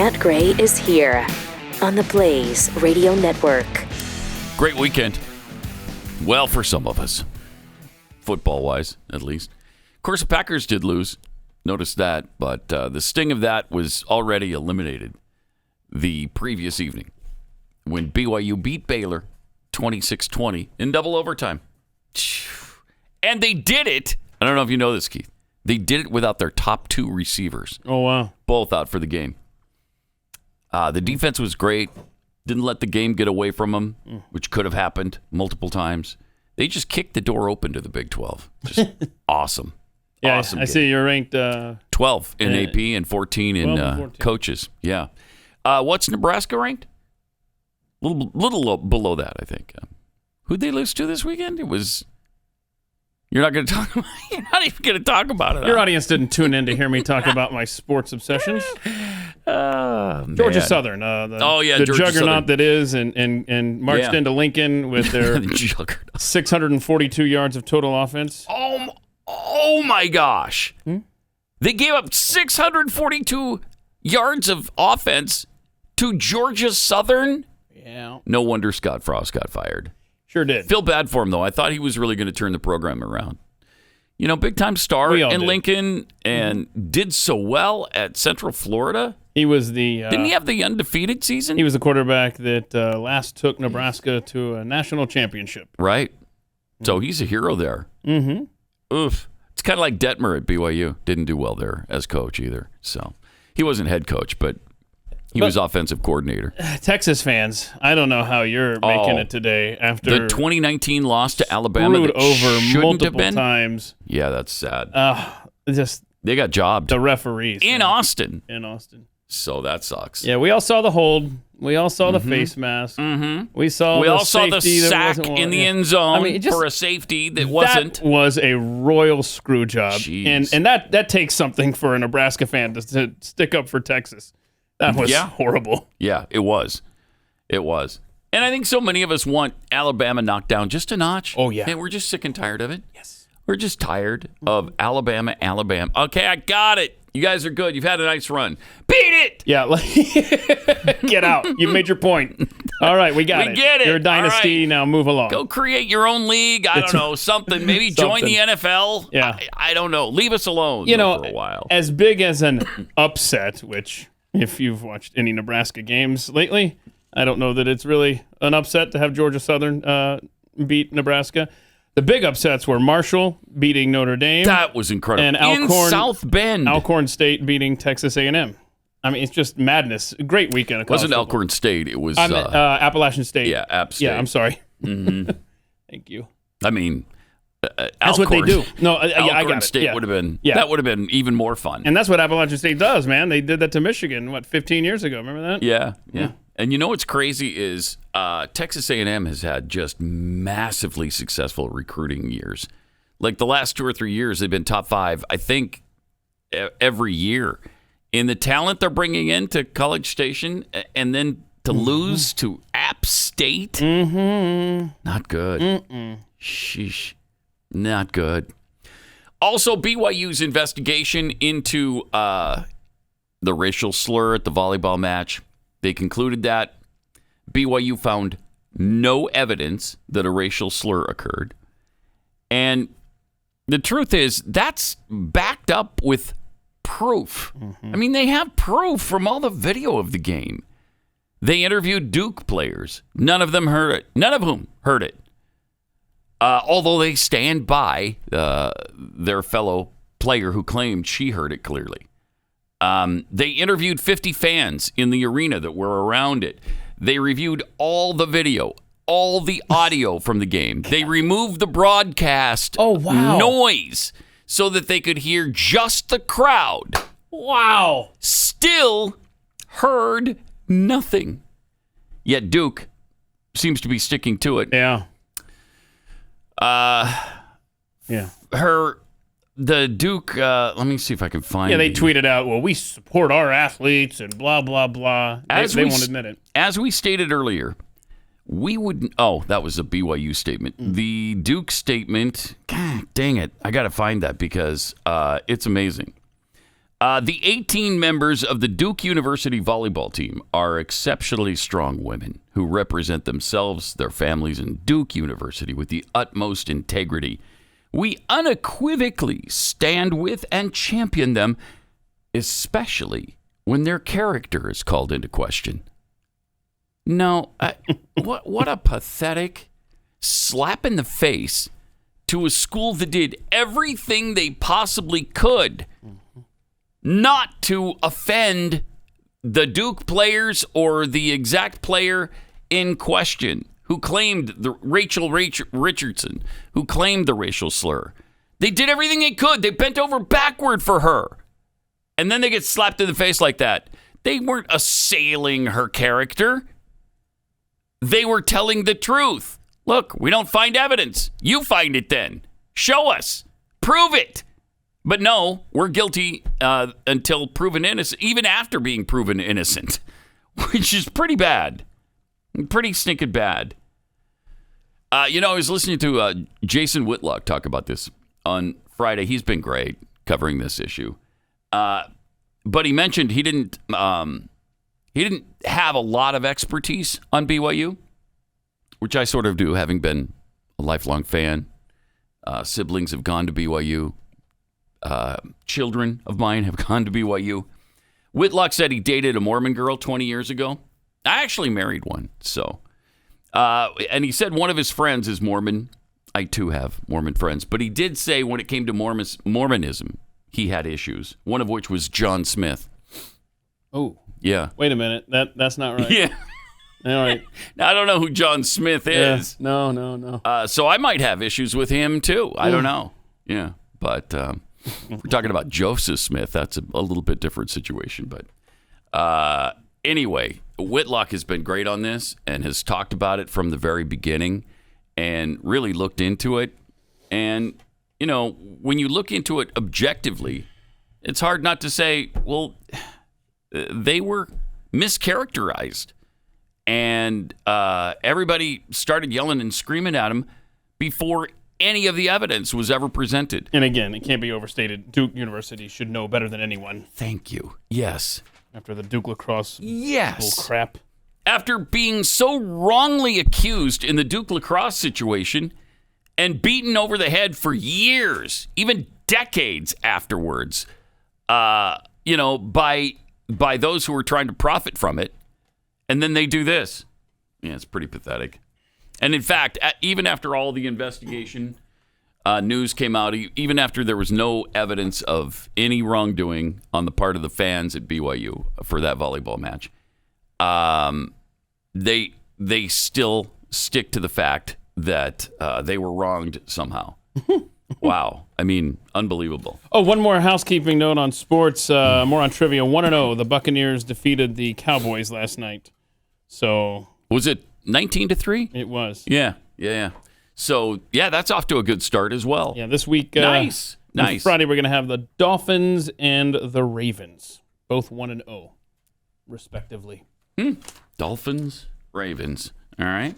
Grant Gray is here on the Blaze Radio Network. Great weekend. Well, for some of us. Football-wise, at least. Of course, the Packers did lose. Noticed that. But the sting of that was already eliminated the previous evening when BYU beat Baylor 26-20 in double overtime. And they did it. I don't know if you know this, Keith. They did it without their top two receivers. Oh, wow. Both out for the game. The defense was great. Didn't let the game get away from them, which could have happened multiple times. They just kicked the door open to the Big 12. Just awesome. Yeah, awesome I game. see you're ranked 12 in AP and 14 in 14. coaches. Yeah. What's Nebraska ranked? Little below that, I think. Who'd they lose to this weekend? It was. You're not going to talk. You're not even going to talk about it. Your audience didn't tune in to hear me talk about my sports obsessions. Georgia Southern. The Georgia juggernaut Southern. that is, and marched into Lincoln with their 642 yards of total offense. Oh my gosh! They gave up 642 yards of offense to Georgia Southern. Yeah. No wonder Scott Frost got fired. Sure did. Feel bad for him, though. I thought he was really going to turn the program around. You know, big-time star in Lincoln and did so well at Central Florida. He was the... Didn't he have the undefeated season? He was the quarterback that last took Nebraska to a national championship. Right. So he's a hero there. Mm-hmm. Oof. It's kind of like Detmer at BYU. Didn't do well there as coach either. So he wasn't head coach, but he was offensive coordinator. Texas fans, I don't know how you're making it today after the 2019 loss to Alabama that over shouldn't multiple have been. times. Yeah, that's sad. They got jobbed. The referees in Austin. So that sucks. Yeah, we all saw the hold. We all saw the face mask. Mm-hmm. We all saw the sack in the end zone for a safety that wasn't. That was a royal screw job. Jeez. And that takes something for a Nebraska fan to stick up for Texas. That was horrible. Yeah, it was. It was. And I think so many of us want Alabama knocked down just a notch. Oh, yeah. And we're just sick and tired of it. Yes. We're just tired of Alabama. Okay, I got it. You guys are good. You've had a nice run. Beat it! Yeah. Get out. You made your point. All right, we got it. We get it. You're a dynasty. Right. Now move along. Go create your own league. I don't know, something. Maybe join the NFL. Yeah. I don't know. Leave us alone for a while. As big as an upset, which if you've watched any Nebraska games lately, I don't know that it's really an upset to have Georgia Southern beat Nebraska. The big upsets were Marshall beating Notre Dame. That was incredible. And Alcorn, in South Bend. Alcorn State beating Texas A&M. I mean, it's just madness. Great weekend of college Wasn't football. Alcorn State. It was... Appalachian State. Yeah, App State. Yeah, I'm sorry. Mm-hmm. Thank you. I mean... that's what they do. No, I got it. State would have been... Yeah. That would have been even more fun. And that's what Appalachian State does, man. They did that to Michigan, 15 years ago. Remember that? Yeah. And you know what's crazy is Texas A&M has had just massively successful recruiting years. Like the last 2 or 3 years, they've been top 5, I think, every year. In the talent they're bringing in to College Station and then to lose to App State, not good. Sheesh, not good. Also, BYU's investigation into the racial slur at the volleyball match. They concluded that BYU found no evidence that a racial slur occurred. And the truth is, that's backed up with proof. I mean, they have proof from all the video of the game. They interviewed Duke players. None of them heard it. None of whom heard it. Although they stand by their fellow player who claimed she heard it clearly. They interviewed 50 fans in the arena that were around it. They reviewed all the video, all the audio from the game. They removed the broadcast noise so that they could hear just the crowd. Wow. Still heard nothing. Yet Duke seems to be sticking to it. Yeah. The Duke, let me see if I can find it. Yeah, they tweeted out, well, we support our athletes and blah, blah, blah. They won't admit it. As we stated earlier, we would... Oh, that was a BYU statement. The Duke statement, God dang it, I got to find that because it's amazing. The 18 members of the Duke University volleyball team are exceptionally strong women who represent themselves, their families, and Duke University with the utmost integrity. We unequivocally stand with and champion them, especially when their character is called into question. No, what a pathetic slap in the face to a school that did everything they possibly could not to offend the Duke players or the exact player in question who claimed the Rachel Richardson, who claimed the racial slur. They did everything they could. They bent over backward for her. And then they get slapped in the face like that. They weren't assailing her character. They were telling the truth. Look, we don't find evidence. You find it then. Show us. Prove it. But no, we're guilty until proven innocent, even after being proven innocent, which is pretty bad. Pretty stinking bad. I was listening to Jason Whitlock talk about this on Friday. He's been great covering this issue. But he mentioned he didn't have a lot of expertise on BYU, which I sort of do, having been a lifelong fan. Siblings have gone to BYU. Children of mine have gone to BYU. Whitlock said he dated a Mormon girl 20 years ago. I actually married one. So, and he said one of his friends is Mormon. I too have Mormon friends. But he did say when it came to Mormonism, he had issues. One of which was John Smith. Oh. Yeah. Wait a minute. That's not right. Yeah. All right. Now, I don't know who John Smith is. Yeah. No. So I might have issues with him too. I don't know. Yeah. But if we're talking about Joseph Smith, that's a little bit different situation. But anyway, Whitlock has been great on this and has talked about it from the very beginning and really looked into it. And, when you look into it objectively, it's hard not to say, well, they were mischaracterized. And everybody started yelling and screaming at him before any of the evidence was ever presented. And again, it can't be overstated. Duke University should know better than anyone. Thank you. Yes. After the Duke lacrosse bull crap. After being so wrongly accused in the Duke lacrosse situation and beaten over the head for years, even decades afterwards, by those who were trying to profit from it. And then they do this. Yeah, it's pretty pathetic. And in fact, even after all the investigation news came out, even after there was no evidence of any wrongdoing on the part of the fans at BYU for that volleyball match, they still stick to the fact that they were wronged somehow. Wow. I mean, unbelievable. Oh, one more housekeeping note on sports. More on trivia. 1-0. The Buccaneers defeated the Cowboys last night. So was it 19-3? It was. Yeah. So, that's off to a good start as well. Yeah, this week. Nice. Friday, we're going to have the Dolphins and the Ravens, both 1-0, respectively. Dolphins, Ravens. All right.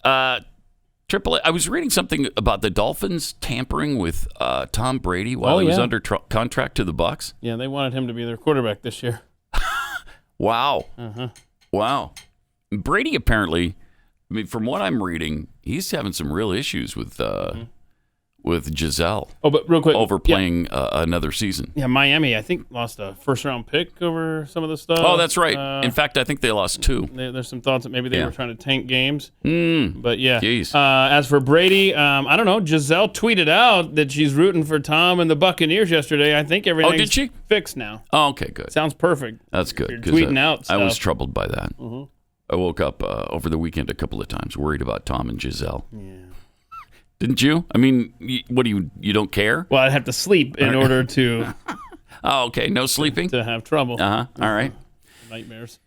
AAA. I was reading something about the Dolphins tampering with Tom Brady while he was under contract to the Bucs. Yeah, they wanted him to be their quarterback this year. Wow. Uh-huh. Wow. Brady apparently, from what I'm reading, he's having some real issues with Giselle. Oh, but real quick, overplaying another season. Yeah, Miami, I think, lost a first-round pick over some of the stuff. Oh, that's right. In fact, I think they lost 2. There's some thoughts that maybe they were trying to tank games. But yeah. Jeez. As for Brady, I don't know. Giselle tweeted out that she's rooting for Tom and the Buccaneers yesterday. I think everything's fixed now. Oh, okay, good. Sounds perfect. That's good. You're tweeting out stuff. I was troubled by that. Mm-hmm. I woke up over the weekend a couple of times worried about Tom and Giselle. Yeah. Didn't you? I mean, what do you don't care? Well, I'd have to sleep in order to. Oh, okay. No sleeping? To have trouble. All right. Nightmares.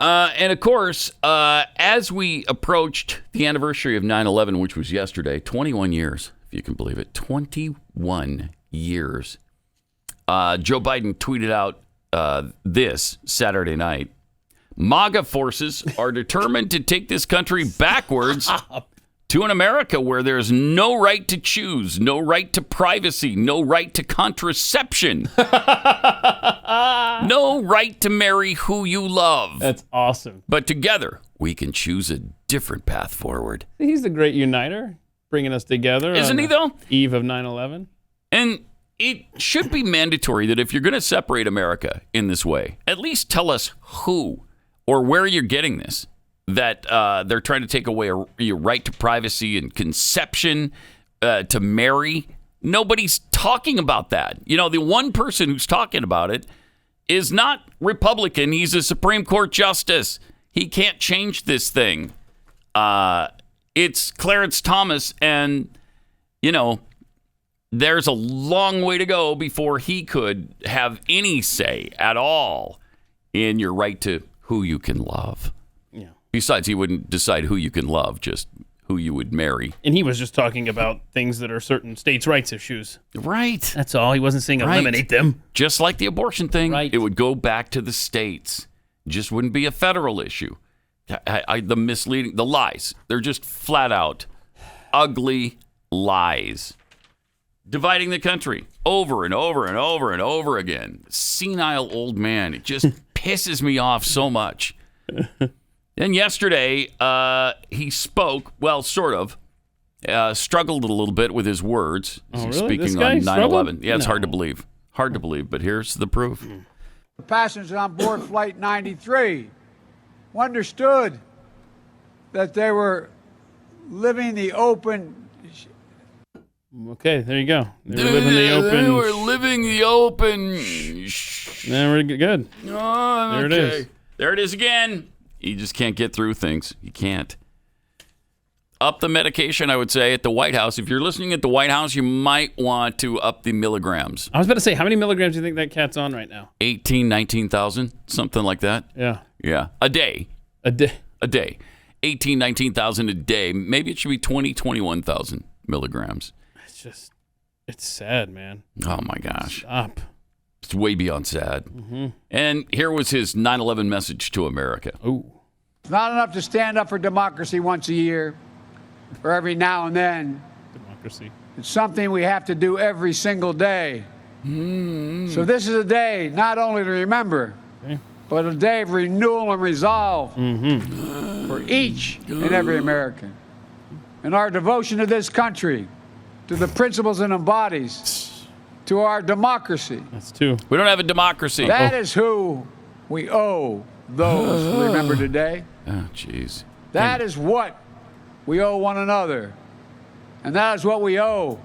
And of course, as we approached the anniversary of 9/11, which was yesterday, 21 years, if you can believe it, 21 years. Joe Biden tweeted out this Saturday night. MAGA forces are determined to take this country backwards to an America where there's no right to choose, no right to privacy, no right to contraception, no right to marry who you love. That's awesome. But together, we can choose a different path forward. He's the great uniter, bringing us together. Isn't he, though? Eve of 9/11. And it should be mandatory that if you're going to separate America in this way, at least tell us who or where you're getting this. That they're trying to take away your right to privacy and conception, to marry. Nobody's talking about that. You know, the one person who's talking about it is not Republican. He's a Supreme Court justice. He can't change this thing. It's Clarence Thomas, and, you know, there's a long way to go before he could have any say at all in your right to who you can love. Yeah. Besides, he wouldn't decide who you can love, just who you would marry. And he was just talking about things that are certain states' rights issues. Right. That's all. He wasn't saying eliminate them. Just like the abortion thing, Right. It would go back to the states. Just wouldn't be a federal issue. The misleading, the lies, they're just flat out ugly lies. Dividing the country over and over and over and over again. Senile old man. It just pisses me off so much. Then yesterday, he spoke, well, sort of, struggled a little bit with his words. Oh, really? Speaking This guy on 9/11. struggled? Yeah, it's No. hard to believe. Hard to believe, but here's the proof. The passengers on board Flight 93 understood that they were living the open. Okay, there you go. They were living the open. They were living the open. Yeah, we're good. Oh, There it okay. is. There it is again. You just can't get through things. You can't. Up the medication, I would say, at the White House. If you're listening at the White House, you might want to up the milligrams. I was about to say, how many milligrams do you think that cat's on right now? 18, 19,000, something like that. Yeah. Yeah. A day. A day. A day. 18, 19,000 a day. Maybe it should be 20, 21,000 milligrams. It's just, it's sad, man. Oh, my gosh. Stop. It's way beyond sad. And here was his 9/11 message to America. Ooh. It's not enough to stand up for democracy once a year or every now and then. Democracy. It's something we have to do every single day. So this is a day not only to remember, Okay. but a day of renewal and resolve for each and every American. And our devotion to this country, to the principles it embodies, to our democracy. That's two. We don't have a democracy. That is who we owe those who remember today. Oh, jeez. That is what we owe one another. And that is what we owe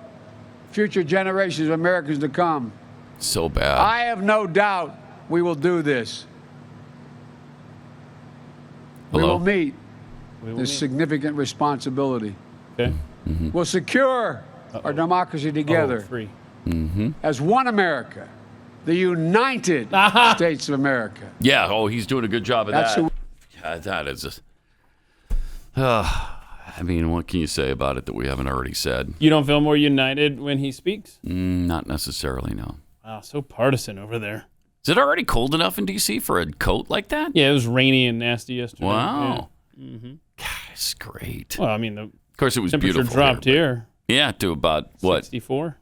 future generations of Americans to come. So bad. I have no doubt we will do this. We Hello? will meet We will this meet. significant responsibility. Okay. We'll secure our democracy together Oh, free. as one America, the United States of America. Yeah. Oh, he's doing a good job of That's that. who Yeah, that is I mean, what can you say about it that we haven't already said? You don't feel more united when he speaks? Not necessarily, no. Wow, so partisan over there. Is it already cold enough in D.C. for a coat like that? Yeah, it was rainy and nasty yesterday. Wow. Yeah. God, it's great. Well, I mean, the Of course, it was temperature beautiful. dropped here. Yeah, to about, what, 64?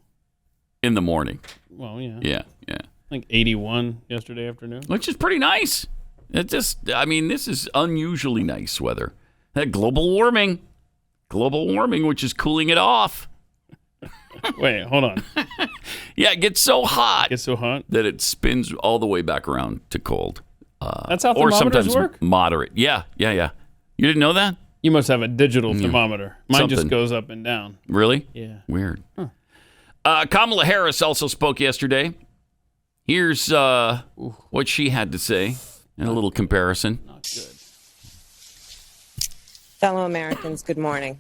in the morning. Well, yeah. Yeah, yeah. Like 81 yesterday afternoon. Which is pretty nice. It just, I mean, this is unusually nice weather. That global warming, which is cooling it off. Wait, hold on. Yeah, it gets so hot It's so hot. that it spins all the way back around to cold. That's how Or thermometers sometimes work? moderate. Yeah. You didn't know that? You must have a digital thermometer. Mine just Something. goes up and down. Really? Yeah. Weird. Kamala Harris also spoke yesterday. Here's what she had to say in a little comparison. Not good. Fellow Americans, good morning.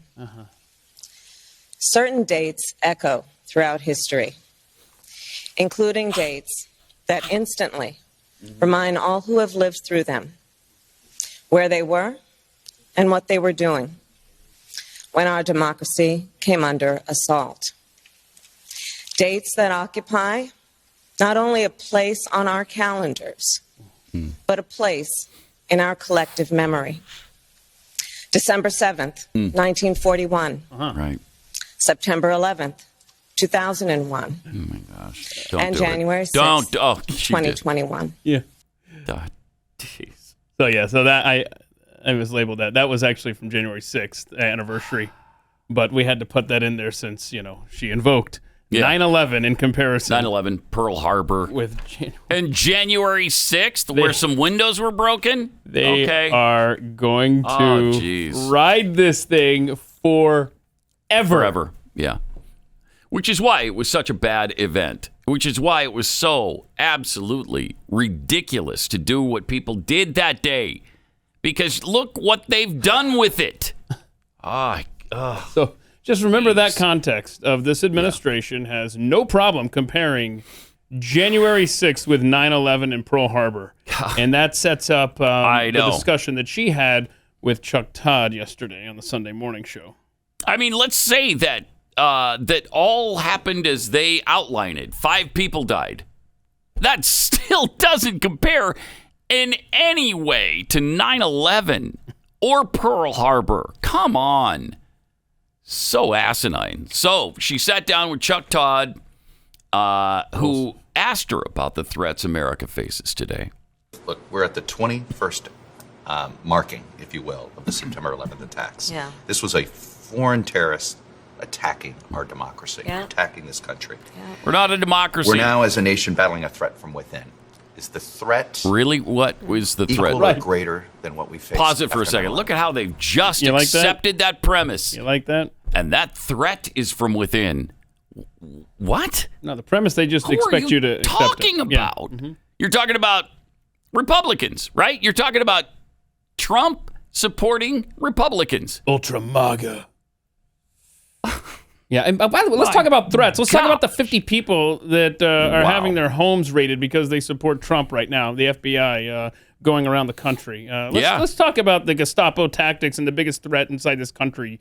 Certain dates echo throughout history, including dates that instantly remind all who have lived through them where they were and what they were doing when our democracy came under assault. Dates that occupy not only a place on our calendars, but a place in our collective memory. December 7th, 1941. Right. September 11th, 2001. Oh my gosh. Don't And do January it. 6th, Don't. Oh, she did. 2021. Yeah. God, jeez. So yeah, so that I was labeled that. That was actually from January 6th anniversary, but we had to put that in there since she invoked 9/11 in comparison. 9/11, Pearl Harbor, with and January 6th, where some windows were broken. They are going to ride this thing forever. Yeah. Which is why it was such a bad event. Which is why it was so absolutely ridiculous to do what people did that day. Because look what they've done with it. So just remember that context of this administration has no problem comparing January 6th with 9/11 and Pearl Harbor. And that sets up the discussion that she had with Chuck Todd yesterday on the Sunday morning show. I mean, let's say that that all happened as they outline it. 5 people died. That still doesn't compare in any way to 9/11 or Pearl Harbor. Come on. So asinine. So she sat down with Chuck Todd, who asked her about the threats America faces today. Look, we're at the 21st marking, if you will, of the September 11th attacks. Yeah. This was a foreign terrorist attacking our democracy, attacking this country. Yeah. We're not a democracy. We're now, as a nation, battling a threat from within. Is the threat really? What was the threat? Equal or greater than what we faced? Pause it for a second. Look at how they've just accepted that premise. You like that? And that threat is from within. What? No, the premise they just expect you to accept it. Talking about? You're talking about Republicans, right? You're talking about Trump supporting Republicans. Ultra MAGA. Yeah, and by the way, let's talk about threats. Let's talk about the 50 people that are having their homes raided because they support Trump right now. The FBI going around the country. Let's talk about the Gestapo tactics and the biggest threat inside this country,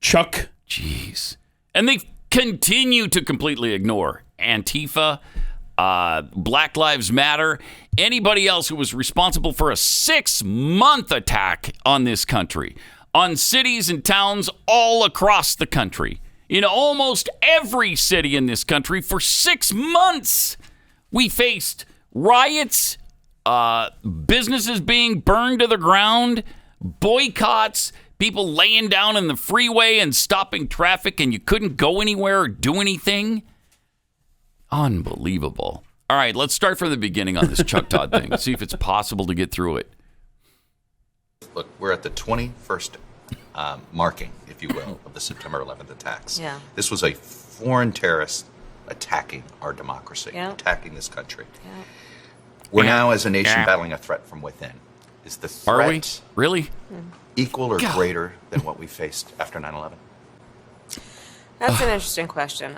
Chuck. Jeez. And they continue to completely ignore Antifa, Black Lives Matter, anybody else who was responsible for a 6-month attack on this country, on cities and towns all across the country. In almost every city in this country for 6 months, we faced riots, businesses being burned to the ground, boycotts, people laying down in the freeway and stopping traffic, and you couldn't go anywhere or do anything. Unbelievable. All right, let's start from the beginning on this Chuck Todd thing. See if it's possible to get through it. Look, we're at the 21st marking, if you will, of the September 11th attacks. Yeah. This was a foreign terrorist attacking our democracy, attacking this country. Yeah. We're now, as a nation, battling a threat from within. Is the threat Are we? Really? equal or greater than what we faced after 9/11? That's an interesting question.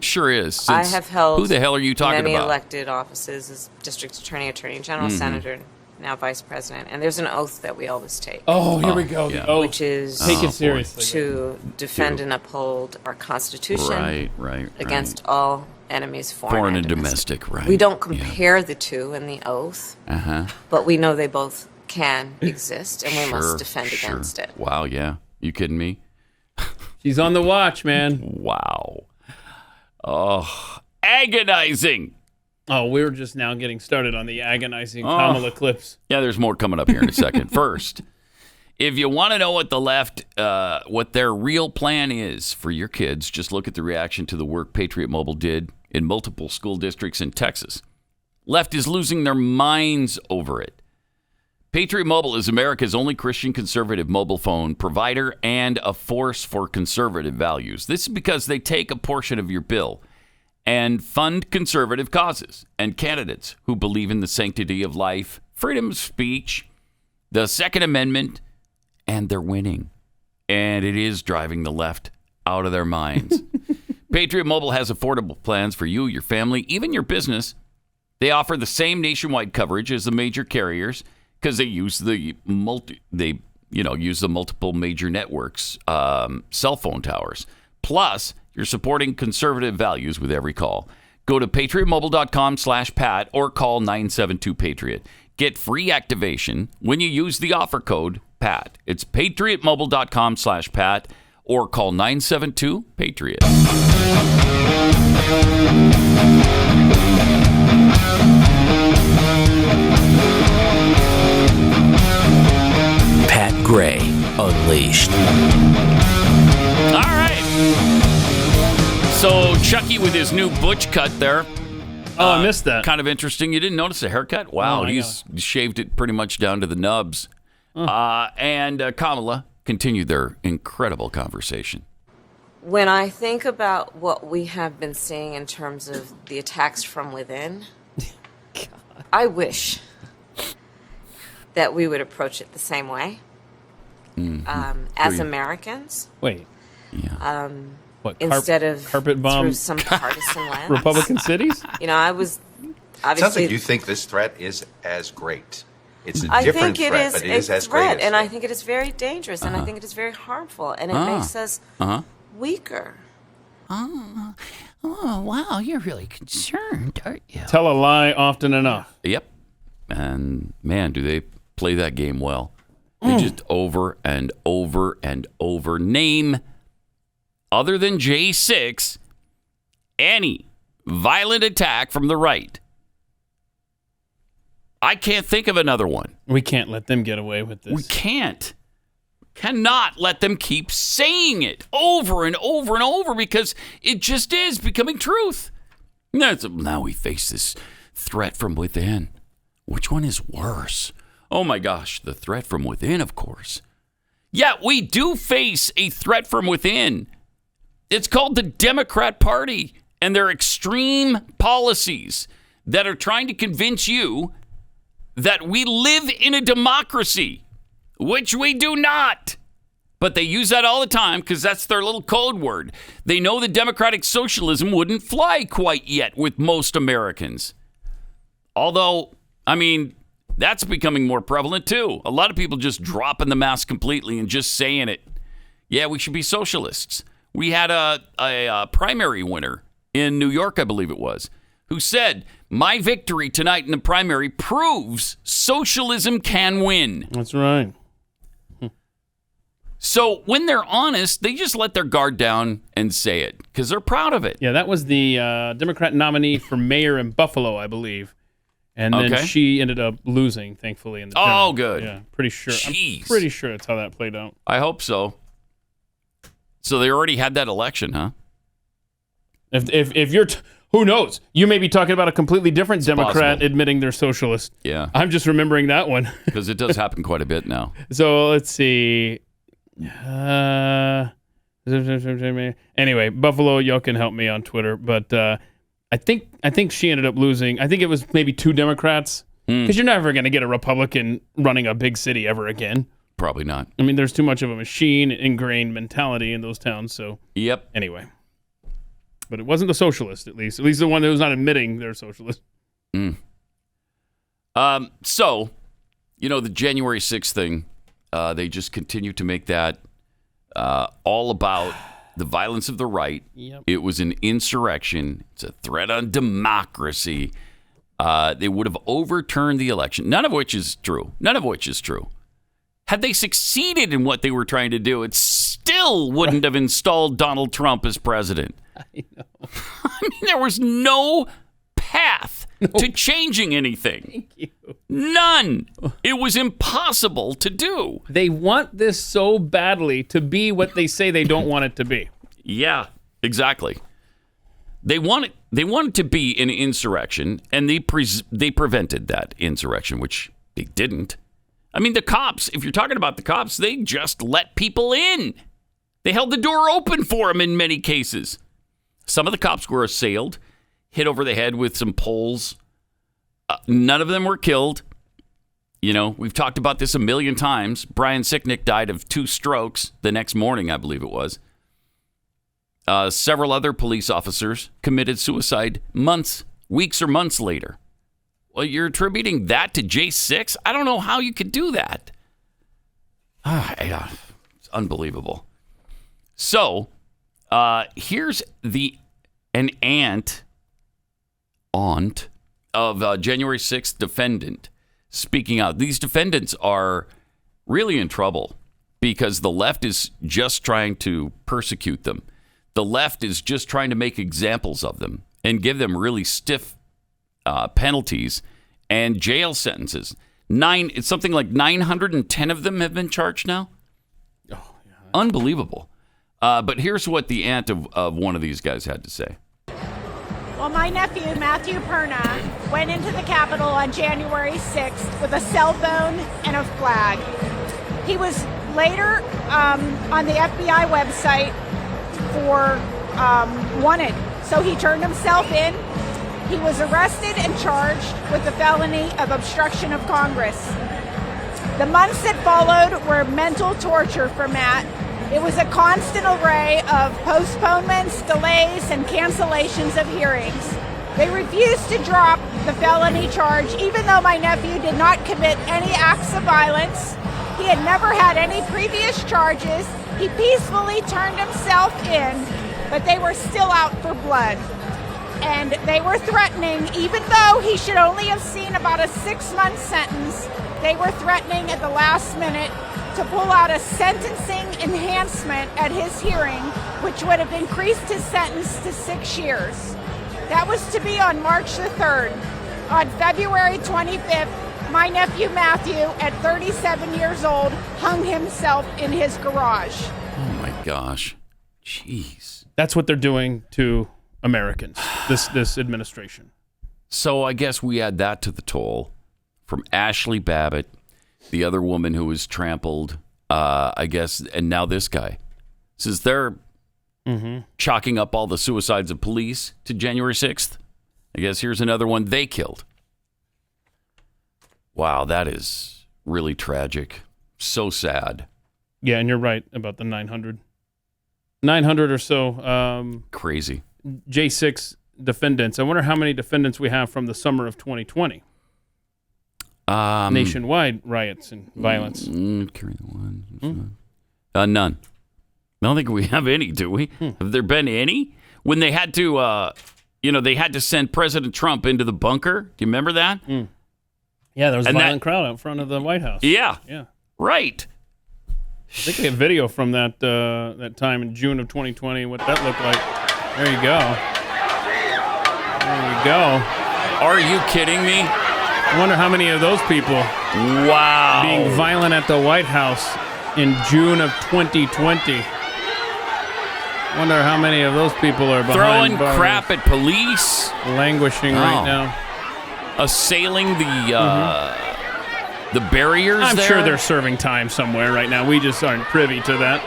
Sure is. I have held who the hell are you talking many about? elected offices as district attorney, attorney general, senator, now vice president, and there's an oath that we always take. Oh, here we go. Yeah. The oath. Which is take it seriously. to defend and uphold our Constitution Right. against all enemies, foreign and domestic. Right. We don't compare the two in the oath, but we know they both can exist, and we must defend against it. Wow, yeah. You kidding me? She's on the watch, man. Wow. Oh, agonizing. Oh, we're just now getting started on the agonizing Kamala clips. Yeah, there's more coming up here in a second. First, if you want to know what the left, what their real plan is for your kids, just look at the reaction to the work Patriot Mobile did in multiple school districts in Texas. Left is losing their minds over it. Patriot Mobile is America's only Christian conservative mobile phone provider and a force for conservative values. This is because they take a portion of your bill and fund conservative causes and candidates who believe in the sanctity of life, freedom of speech, the Second Amendment, and they're winning. And it is driving the left out of their minds. Patriot Mobile has affordable plans for you, your family, even your business. They offer the same nationwide coverage as the major carriers because they use the multiple major networks, cell phone towers. Plus, you're supporting conservative values with every call. Go to patriotmobile.com/Pat or call 972-PATRIOT. Get free activation when you use the offer code patriotmobile.com/pat. It's patriotmobile.com/pat or call 972-PATRIOT. Pat Gray Unleashed. All right. So Chucky with his new butch cut there. Oh, I missed that. Kind of interesting. You didn't notice the haircut? Wow, he's shaved it pretty much down to the nubs. And Kamala continued their incredible conversation. When I think about what we have been seeing in terms of the attacks from within, I wish that we would approach it the same way. As Americans. Wait. Yeah. What, instead of carpet bomb through some partisan lens. Republican cities? You know, I was obviously. Sounds like you think this threat is as great. It's a I different think it threat, is but it a is as great threat, as and I think it is very dangerous, and I think it is very harmful, and it makes us weaker. Oh, wow, you're really concerned, aren't you? Tell a lie often enough. Yep. And, man, do they play that game well. They just over and over and over name, other than J6, any violent attack from the right. I can't think of another one. We can't let them get away with this. We cannot let them keep saying it over and over and over because it just is becoming truth. Now we face this threat from within. Which one is worse? Oh my gosh, the threat from within, of course. Yeah, we do face a threat from within. It's called the Democrat Party and their extreme policies that are trying to convince you that we live in a democracy, which we do not. But they use that all the time because that's their little code word. They know that democratic socialism wouldn't fly quite yet with most Americans. Although, I mean, that's becoming more prevalent too. A lot of people just dropping the mask completely and just saying it. Yeah, we should be socialists. We had a primary winner in New York, I believe it was, who said, my victory tonight in the primary proves socialism can win. That's right. So when they're honest, they just let their guard down and say it because they're proud of it. Yeah, that was the Democrat nominee for mayor in Buffalo, I believe. And then she ended up losing, thankfully, in the general. Oh, good. Yeah, pretty sure. Jeez. I'm pretty sure that's how that played out. I hope so. So they already had that election, huh? If you're, who knows? You may be talking about a completely different Democrat possible. Admitting they're socialist. Yeah. I'm just remembering that one. Because it does happen quite a bit now. So let's see. Anyway, Buffalo, y'all can help me on Twitter, but I think she ended up losing. I think it was maybe 2 Democrats because you're never going to get a Republican running a big city ever again. Probably not. I mean, there's too much of a machine ingrained mentality in those towns. So yep. Anyway, but it wasn't the socialist, at least the one that was not admitting they're socialist. So, you know, the January 6th thing, they just continue to make that all about the violence of the right. Yep. It was an insurrection. It's a threat on democracy. They would have overturned the election, none of which is true. Had they succeeded in what they were trying to do, it still wouldn't have installed Donald Trump as president. I know. I mean, there was no path to changing anything. Thank you. None. It was impossible to do. They want this so badly to be what they say they don't want it to be. Yeah, exactly. They want it to be an insurrection, and they prevented that insurrection, which they didn't. I mean, the cops, if you're talking about the cops, they just let people in. They held the door open for them in many cases. Some of the cops were assailed, hit over the head with some poles. None of them were killed. You know, we've talked about this a million times. Brian Sicknick died of 2 strokes the next morning, I believe it was. Several other police officers committed suicide weeks or months later. Well, you're attributing that to J6? I don't know how you could do that. It's unbelievable. So, here's an aunt of January 6th defendant speaking out. These defendants are really in trouble because the left is just trying to persecute them. The left is just trying to make examples of them and give them really stiff penalties and jail sentences. It's something like 910 of them have been charged now. Oh, yeah. Unbelievable. But here's what the aunt of one of these guys had to say. Well, my nephew, Matthew Perna, went into the Capitol on January 6th with a cell phone and a flag. He was later on the FBI website for wanted. So he turned himself in. He was arrested and charged with the felony of obstruction of Congress. The months that followed were mental torture for Matt. It was a constant array of postponements, delays, and cancellations of hearings. They refused to drop the felony charge, even though my nephew did not commit any acts of violence. He had never had any previous charges. He peacefully turned himself in, but they were still out for blood. And they were threatening, even though he should only have seen about a 6-month sentence, they were threatening at the last minute to pull out a sentencing enhancement at his hearing, which would have increased his sentence to 6 years. That was to be on March the 3rd. On February 25th, my nephew Matthew, at 37 years old, hung himself in his garage. Oh my gosh. Jeez. That's what they're doing to Americans, this administration. So I guess we add that to the toll from Ashley Babbitt, the other woman who was trampled, I guess, and now this guy. Says they're chalking up all the suicides of police to January 6th. I guess here's another one they killed. Wow, that is really tragic. So sad. Yeah, and you're right about the 900. 900 or so. Crazy. J6 defendants. I wonder how many defendants we have from the summer of 2020. Nationwide riots and violence. Carry the one. None. I don't think we have any, do we? Have there been any? When they had to, they had to send President Trump into the bunker. Do you remember that? Yeah, there was a violent crowd out front of the White House. Yeah. Yeah. Right. I think we have video from that time in June of 2020, what that looked like. There you go. There you go. Are you kidding me? I wonder how many of those people being violent at the White House in June of 2020. Wonder how many of those people are behind throwing crap at police, languishing right now, assailing the barriers. I'm sure they're serving time somewhere right now. We just aren't privy to that.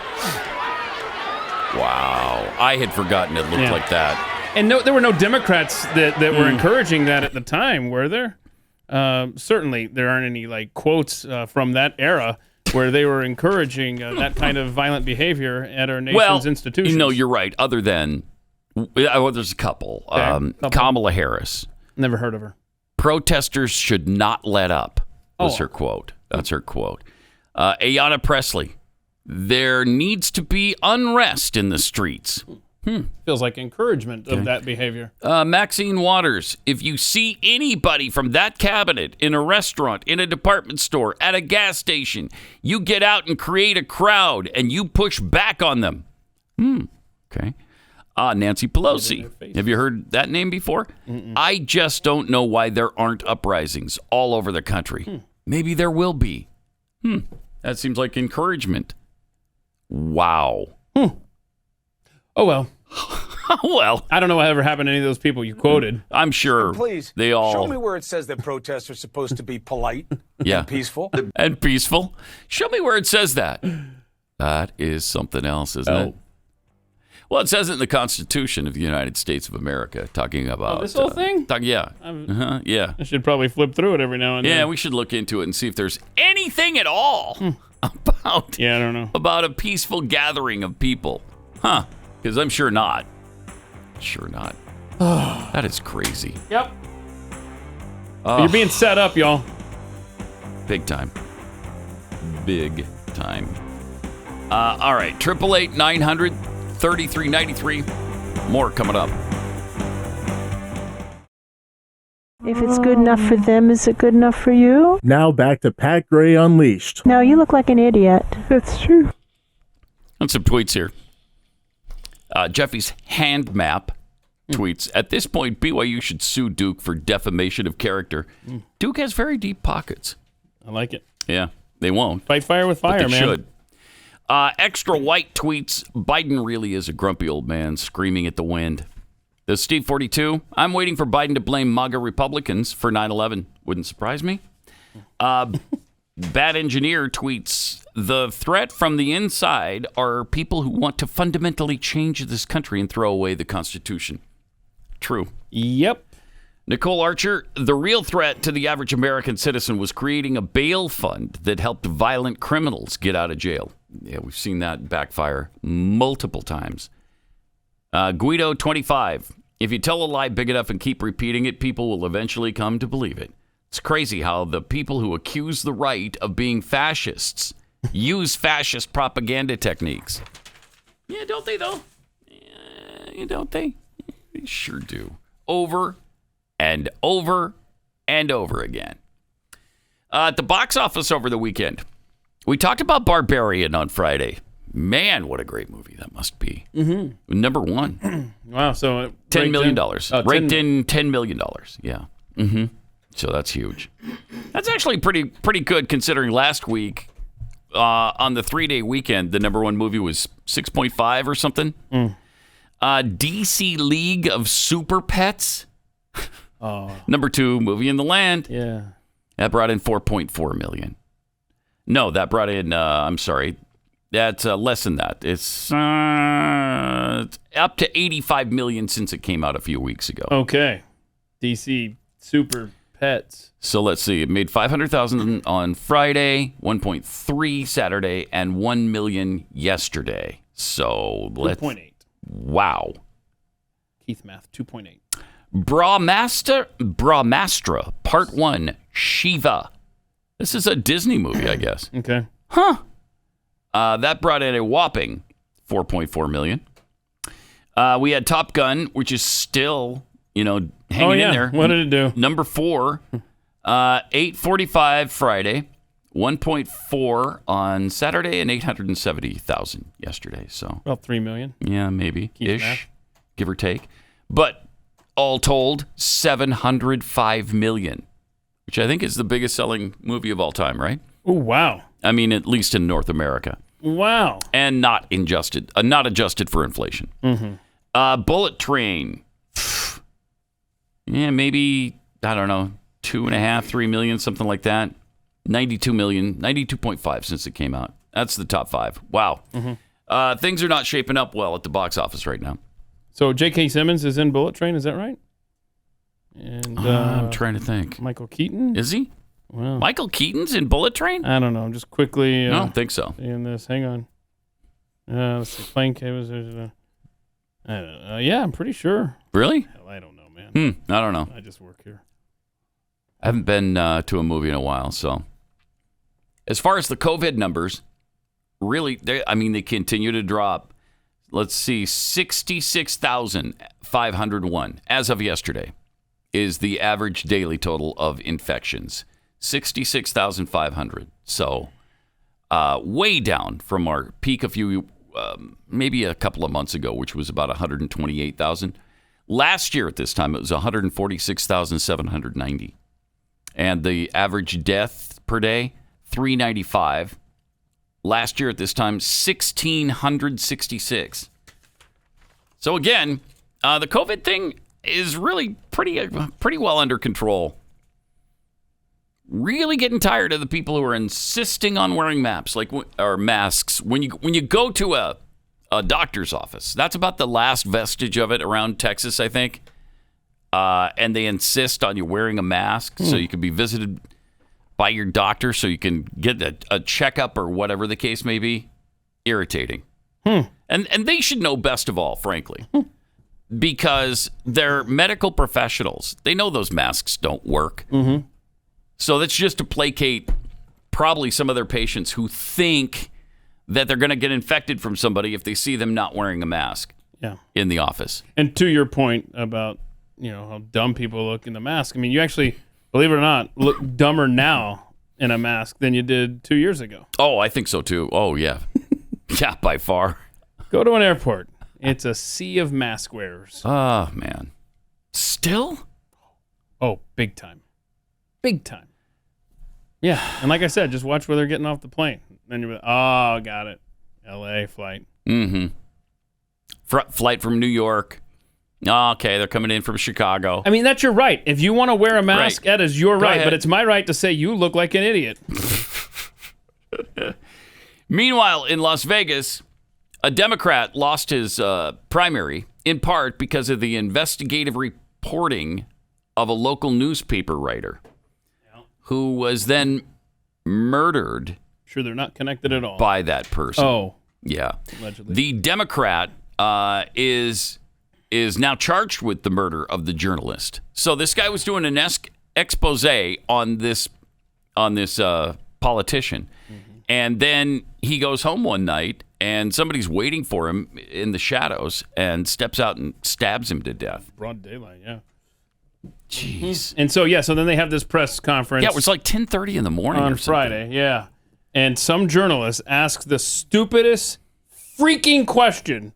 Wow, I had forgotten it looked like that. And there were no Democrats that were encouraging that at the time, were there? Certainly, there aren't any quotes from that era where they were encouraging that kind of violent behavior at our nation's institutions. No, you're right. Other than, there's a couple. Kamala Harris. Never heard of her. Protesters should not let up. Was her quote. That's her quote. Ayanna Pressley. There needs to be unrest in the streets. Feels like encouragement of that behavior. Maxine Waters, if you see anybody from that cabinet in a restaurant, in a department store, at a gas station, you get out and create a crowd and you push back on them. Okay. Nancy Pelosi. Have you heard that name before? I just don't know why there aren't uprisings all over the country. Maybe there will be. That seems like encouragement. Wow. Oh, well. Well, I don't know whatever happened to any of those people you quoted. I'm sure please, they all... show me where it says that protests are supposed to be polite and peaceful. And peaceful. Show me where it says that. That is something else, isn't it? Well, it says it in the Constitution of the United States of America, talking about... this whole thing? Yeah. Yeah. I should probably flip through it every now and then. Yeah, we should look into it and see if there's anything at all about... Yeah, I don't know. About a peaceful gathering of people. Because I'm sure not. Sure not. That is crazy. Yep. You're being set up, y'all. Big time. Big time. All right. 888-900-3393. More coming up. If it's good enough for them, is it good enough for you? Now back to Pat Gray Unleashed. No, you look like an idiot. That's true. And some tweets here. Jeffy's hand map tweets, at this point, BYU should sue Duke for defamation of character. Duke has very deep pockets. I like it. Yeah, they won't. Fight fire with fire, but they man. should. Extra white tweets, Biden really is a grumpy old man screaming at the wind. There's Steve 42. I'm waiting for Biden to blame MAGA Republicans for 9/11. Wouldn't surprise me. Bad Engineer tweets, the threat from the inside are people who want to fundamentally change this country and throw away the Constitution. True. Yep. Nicole Archer, the real threat to the average American citizen was creating a bail fund that helped violent criminals get out of jail. Yeah, we've seen that backfire multiple times. Guido 25, if you tell a lie big enough and keep repeating it, people will eventually come to believe it. It's crazy how the people who accuse the right of being fascists use fascist propaganda techniques. Yeah, don't they, though? Yeah, don't they? They sure do. Over and over and over again. At the box office over the weekend, we talked about Barbarian on Friday. Man, what a great movie that must be. Mm-hmm. Number one. Wow, so $10 million. Ranked 10 in $10 million. Yeah. Mm-hmm. So that's huge. That's actually pretty good considering last week on the 3-day weekend, the number one movie was 6.5 or something. DC League of Super Pets. Number 2 movie in the land. Yeah. That brought in 4.4 million. No, that brought in, I'm sorry, that's less than that. It's up to 85 million since it came out a few weeks ago. Okay. DC Super Pets. So let's see. It made 500,000 on Friday, 1.3 Saturday, and 1 million yesterday. So let's 2.8. Wow. Keith Math 2.8. Brahmastra Part 1 Shiva. This is a Disney movie, I guess. Okay. Huh. That brought in a whopping 4.4 million. We had Top Gun, which is still, hanging in there. What did it do? Number 4, 845 Friday, 1.4 on Saturday, and 870,000 yesterday. So about 3 million. Yeah, maybe Keith Math. ish, give or take. But all told, 705 million, which I think is the biggest selling movie of all time, right? Oh, wow. I mean, at least in North America. Wow. And not adjusted for inflation. Mm-hmm. Bullet Train. Yeah, maybe, I don't know, 2.5, 3 million, something like that. 92 million, 92.5 since it came out. That's the top 5. Wow. Mm-hmm. Things are not shaping up well at the box office right now. So J.K. Simmons is in Bullet Train, is that right? And I'm trying to think. Michael Keaton? Is he? Well, Michael Keaton's in Bullet Train? I don't know. I'm just quickly. I don't think so. In this, hang on. Let's see. Plane cables. I don't know. Yeah, I'm pretty sure. Really? Hell, I don't know, man. I don't know. I just work here. I haven't been to a movie in a while, so. As far as the COVID numbers, really, they continue to drop. Let's see, 66,501 as of yesterday is the average daily total of infections. 66,500. So way down from our peak maybe a couple of months ago, which was about 128,000. Last year at this time, it was 146,790. And the average death per day, 395. Last year at this time, 1,666. So again, the COVID thing is really pretty well under control. Really getting tired of the people who are insisting on wearing masks. When you go to a doctor's office, that's about the last vestige of it around Texas, I think. And they insist on you wearing a mask so you can be visited by your doctor, so you can get a checkup or whatever the case may be. Irritating. And they should know best of all, frankly. Because they're medical professionals. They know those masks don't work. Mm-hmm. So that's just to placate probably some of their patients who think that they're going to get infected from somebody if they see them not wearing a mask in the office. And to your point about how dumb people look in the mask. I mean, you actually, believe it or not, look dumber now in a mask than you did 2 years ago. Oh, I think so too. Oh, yeah. Yeah, by far. Go to an airport. It's a sea of mask wearers. Oh, man. Still? Oh, big time. Big time. Yeah. And like I said, just watch where they're getting off the plane. Then you're like, oh, got it. LA flight. Mm-hmm. Flight from New York. Oh, okay, they're coming in from Chicago. I mean, that's your right. If you want to wear a mask, Right. Ed, is your Go right. ahead. But it's my right to say you look like an idiot. Meanwhile, in Las Vegas, a Democrat lost his primary in part because of the investigative reporting of a local newspaper writer who was then murdered. Sure, they're not connected at all. By that person. Oh. Yeah. Allegedly. The Democrat is now charged with the murder of the journalist. So this guy was doing an expose on this politician. Mm-hmm. And then he goes home one night and somebody's waiting for him in the shadows and steps out and stabs him to death. Broad daylight, yeah. Jeez. And so then they have this press conference. Yeah, it was like 10:30 in the morning on or something. Friday, yeah. And some journalist asked the stupidest freaking question.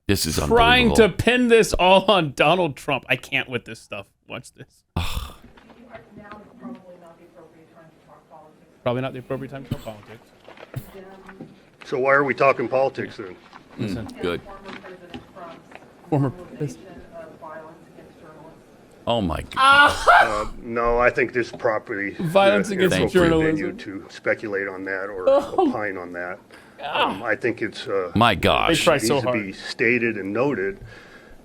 This is trying unbelievable. to pin this all on Donald Trump. I can't with this stuff. Watch this. Probably not the appropriate time to talk politics. So why are we talking politics then? Good. Former Oh my God. No, I think this property Violence against journalism. venue to speculate on that or opine on that. I think it's My gosh. They try needs so to be hard. stated and noted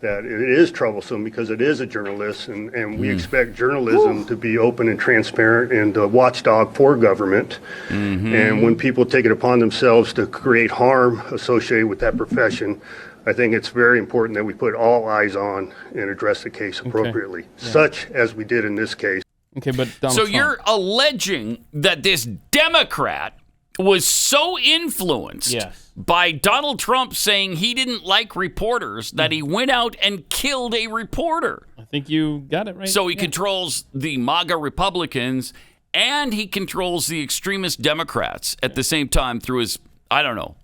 that it is troublesome because it is a journalist, and we expect journalism to be open and transparent and a watchdog for government. And when people take it upon themselves to create harm associated with that profession, I think it's very important that we put all eyes on and address the case appropriately, such as we did in this case. Okay, but Donald So Trump. you're alleging that this Democrat was so influenced Yes. by Donald Trump saying he didn't like reporters that he went out and killed a reporter. I think you got it right. So he controls the MAGA Republicans and he controls the extremist Democrats at the same time through his, I don't know,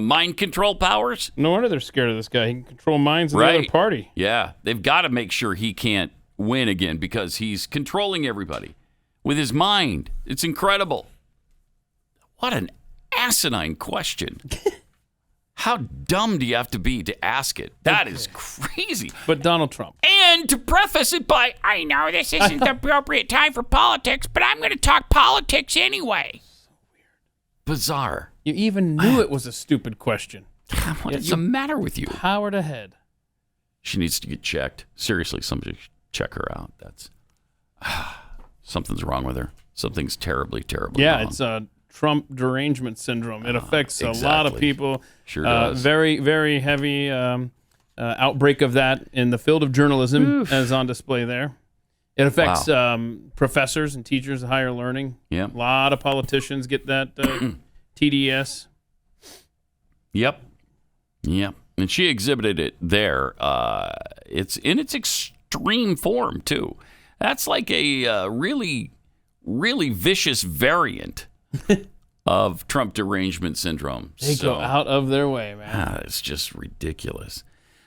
mind control powers. No wonder they're scared of this guy. He can control minds of the other party. Yeah, they've got to make sure he can't win again because he's controlling everybody with his mind. It's incredible. What an asinine question. How dumb do you have to be to ask it? That is crazy. But Donald Trump. And to preface it by, I know this isn't the appropriate time for politics, but I'm going to talk politics anyway. Bizarre. You even knew it was a stupid question. What is the matter with you? Powered ahead. She needs to get checked. Seriously, somebody check her out. That's something's wrong with her. Something's terribly, terribly wrong. Yeah, it's Trump derangement syndrome. It affects a lot of exactly. people. Sure does. Very, very heavy outbreak of that in the field of journalism, as on display there. It affects professors and teachers of higher learning. Yeah. A lot of politicians get that TDS. Yep. And she exhibited it there. It's in its extreme form, too. That's like a really, really vicious variant of Trump derangement syndrome. They go out of their way, man. It's just ridiculous.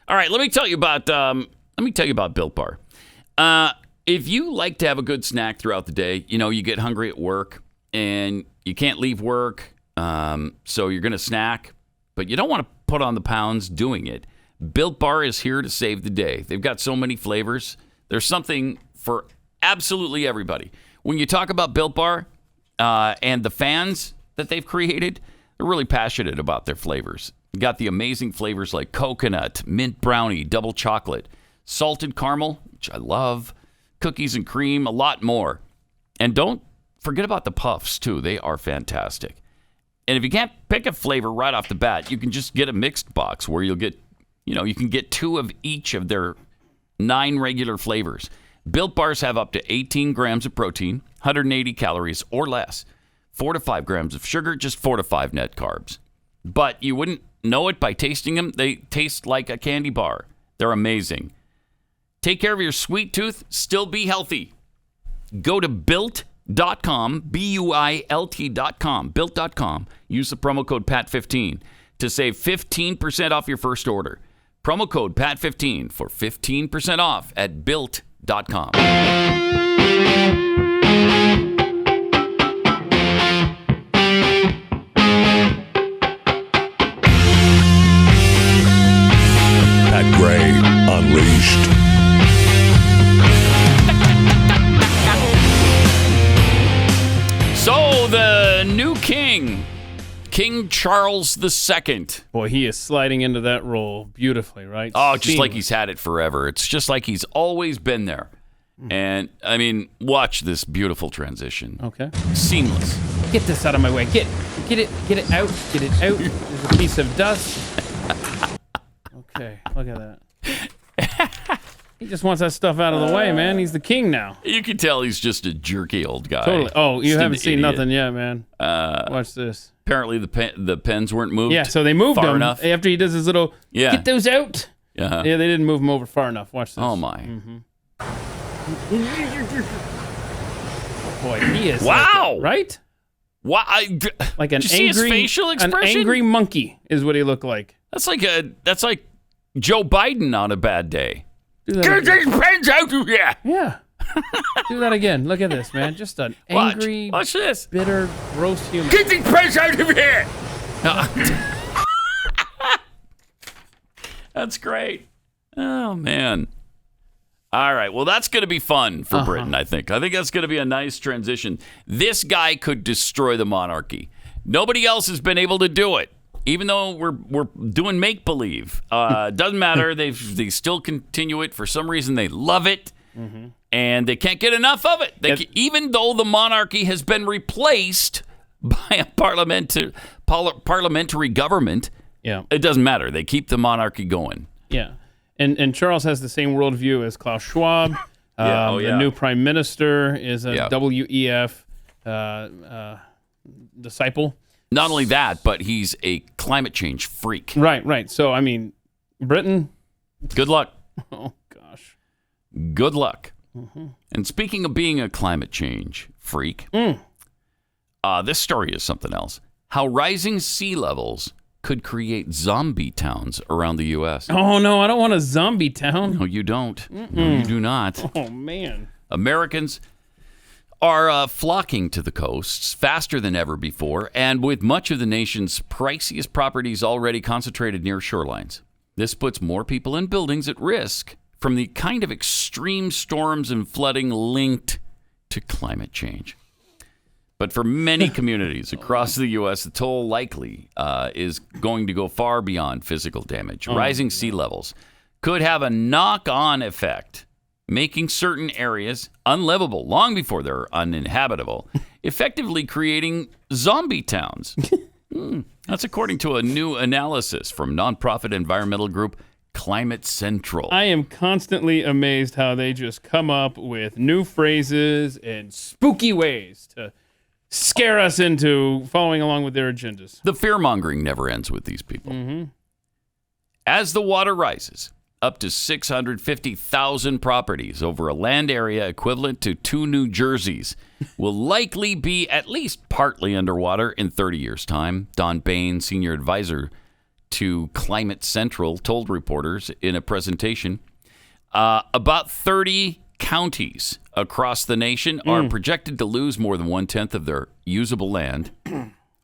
All right, let me tell you about Built Bar. If you like to have a good snack throughout the day, you get hungry at work and you can't leave work, so you're going to snack, but you don't want to put on the pounds doing it. Built Bar is here to save the day. They've got so many flavors. There's something for absolutely everybody. When you talk about Built Bar and the fans that they've created, they're really passionate about their flavors. You got the amazing flavors like coconut, mint brownie, double chocolate, salted caramel, which I love, cookies and cream, a lot more. And don't forget about the puffs, too. They are fantastic. And if you can't pick a flavor right off the bat, you can just get a mixed box where you'll get, you can get 2 of each of their 9 regular flavors. Built Bars have up to 18 grams of protein, 180 calories or less, 4 to 5 grams of sugar, just 4 to 5 net carbs. But you wouldn't know it by tasting them. They taste like a candy bar. They're amazing. Take care of your sweet tooth. Still be healthy. Go to built.com, BUILT.com, built.com. Use the promo code PAT15 to save 15% off your first order. Promo code PAT15 for 15% off at built.com. Pat Gray Unleashed. So the new king, King Charles II. Boy, he is sliding into that role beautifully, right? Oh, just like he's had it forever. It's just like he's always been there. And, I mean, watch this beautiful transition. Okay. Seamless. Get this out of my way. Get it out. Get it out. There's a piece of dust. Okay, look at that. He just wants that stuff out of the way, man. He's the king now. You can tell he's just a jerky old guy. Totally. Oh, you Just haven't an seen idiot. nothing yet, man. Watch this. Apparently the pens weren't moved. Yeah, so they moved far him enough. after he does his little get those out. Uh-huh. Yeah, they didn't move him over far enough. Watch this. Oh my. Boy, he is Wow. right? Wow. Like an Did you see his angry facial expression? An angry monkey is what he looked like. That's like Joe Biden on a bad day. Do that Get again. these pens out of here. Yeah. Do that again. Look at this, man. Just an angry, Watch this. bitter, gross human. Get these pens out of here. That's great. Oh, man. All right. Well, that's going to be fun for Britain, I think. I think that's going to be a nice transition. This guy could destroy the monarchy. Nobody else has been able to do it. Even though we're doing make-believe. Doesn't matter. They still continue it. For some reason, they love it. Mm-hmm. And they can't get enough of it. Even though the monarchy has been replaced by a parliamentary government, it doesn't matter. They keep the monarchy going. Yeah. And Charles has the same worldview as Klaus Schwab. The new prime minister is a WEF disciple. Not only that, but he's a climate change freak. Right. So, I mean, Britain. Good luck. Oh, gosh. Good luck. Mm-hmm. And speaking of being a climate change freak, this story is something else. How rising sea levels could create zombie towns around the U.S. Oh, no, I don't want a zombie town. No, you don't. No, you do not. Oh, man. Americans are flocking to the coasts faster than ever before, and with much of the nation's priciest properties already concentrated near shorelines. This puts more people and buildings at risk from the kind of extreme storms and flooding linked to climate change. But for many communities across the U.S., the toll likely is going to go far beyond physical damage. Rising sea levels could have a knock-on effect, making certain areas unlivable long before they're uninhabitable, effectively creating zombie towns. That's according to a new analysis from nonprofit environmental group Climate Central. I am constantly amazed how they just come up with new phrases and spooky ways to scare us into following along with their agendas. The fear-mongering never ends with these people. Mm-hmm. As the water rises, up to 650,000 properties over a land area equivalent to 2 New Jerseys will likely be at least partly underwater in 30 years' time. Don Bain, senior advisor to Climate Central, told reporters in a presentation about 30 counties across the nation are projected to lose more than 1/10 of their usable land,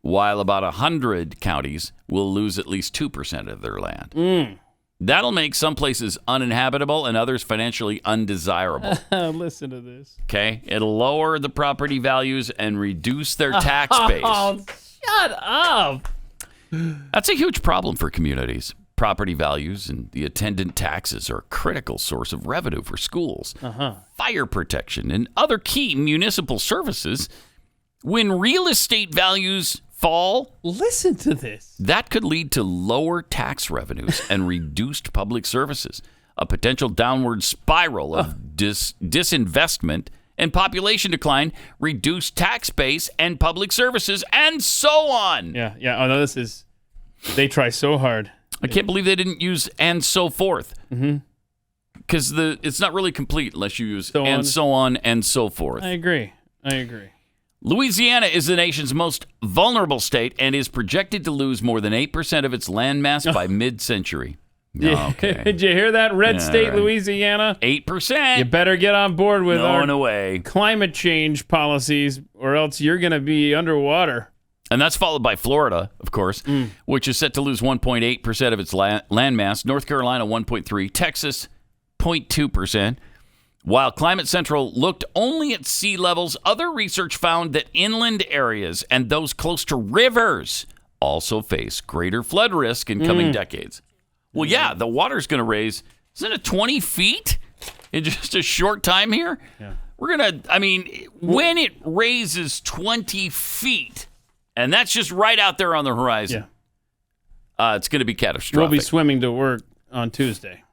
while about 100 counties will lose at least 2% of their land. That'll make some places uninhabitable and others financially undesirable. Listen to this. Okay? It'll lower the property values and reduce their tax base. Oh, shut up. That's a huge problem for communities. Property values and the attendant taxes are a critical source of revenue for schools, fire protection, and other key municipal services. When real estate values fall, listen to this. That could lead to lower tax revenues and reduced public services, a potential downward spiral of disinvestment and population decline, reduced tax base and public services, and so on. Yeah. Oh, no, they try so hard. I can't believe they didn't use and so forth. because it's not really complete unless you use So and on. so on and so forth. I agree. Louisiana is the nation's most vulnerable state and is projected to lose more than 8% of its landmass by mid-century. Okay. Did you hear that? Red state, right. Louisiana. 8%. You better get on board with our Going away. climate change policies, or else you're going to be underwater. And that's followed by Florida, of course, which is set to lose 1.8% of its landmass. North Carolina, 1.3%. Texas, 0.2%. While Climate Central looked only at sea levels, other research found that inland areas and those close to rivers also face greater flood risk in coming decades. Well, yeah, the water's going to raise, isn't it 20 feet in just a short time here? Yeah. We're going to, I mean, when it raises 20 feet, and that's just right out there on the horizon, it's going to be catastrophic. We'll be swimming to work on Tuesday.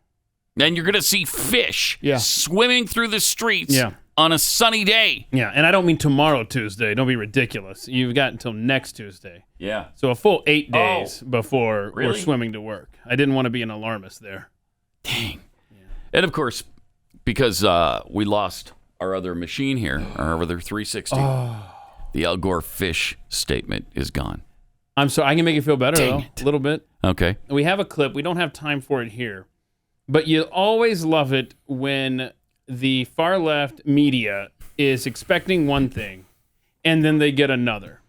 And you're going to see fish swimming through the streets on a sunny day. Yeah, and I don't mean tomorrow, Tuesday. Don't be ridiculous. You've got until next Tuesday. Yeah. So a full 8 days before we're Really? swimming to work. I didn't want to be an alarmist there. Dang. Yeah. And of course, because we lost our other machine here, our other 360, the Al Gore fish statement is gone. I'm sorry. I can make it feel better, Dang though, it. a little bit. Okay. We have a clip. We don't have time for it here. But you always love it when the far left media is expecting one thing and then they get another.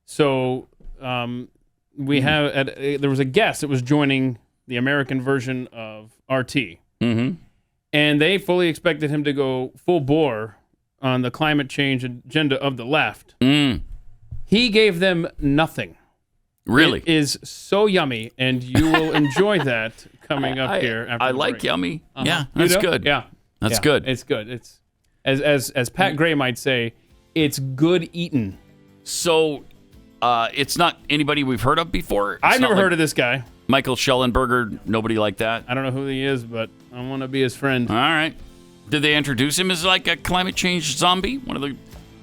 So we have there was a guest that was joining the American version of RT. Mm-hmm. And they fully expected him to go full bore on the climate change agenda of the left. He gave them nothing. Really? It is so yummy, and you will enjoy that coming up here after I the like break. yummy. Uh-huh. Yeah, You that's do? good. Yeah. That's Yeah, good. It's good. It's as Pat Gray might say, it's good eating. So it's not anybody we've heard of before? It's I've not never like heard of this guy. Michael Schellenberger, nobody like that? I don't know who he is, but I want to be his friend. All right. Did they introduce him as like a climate change zombie? One of the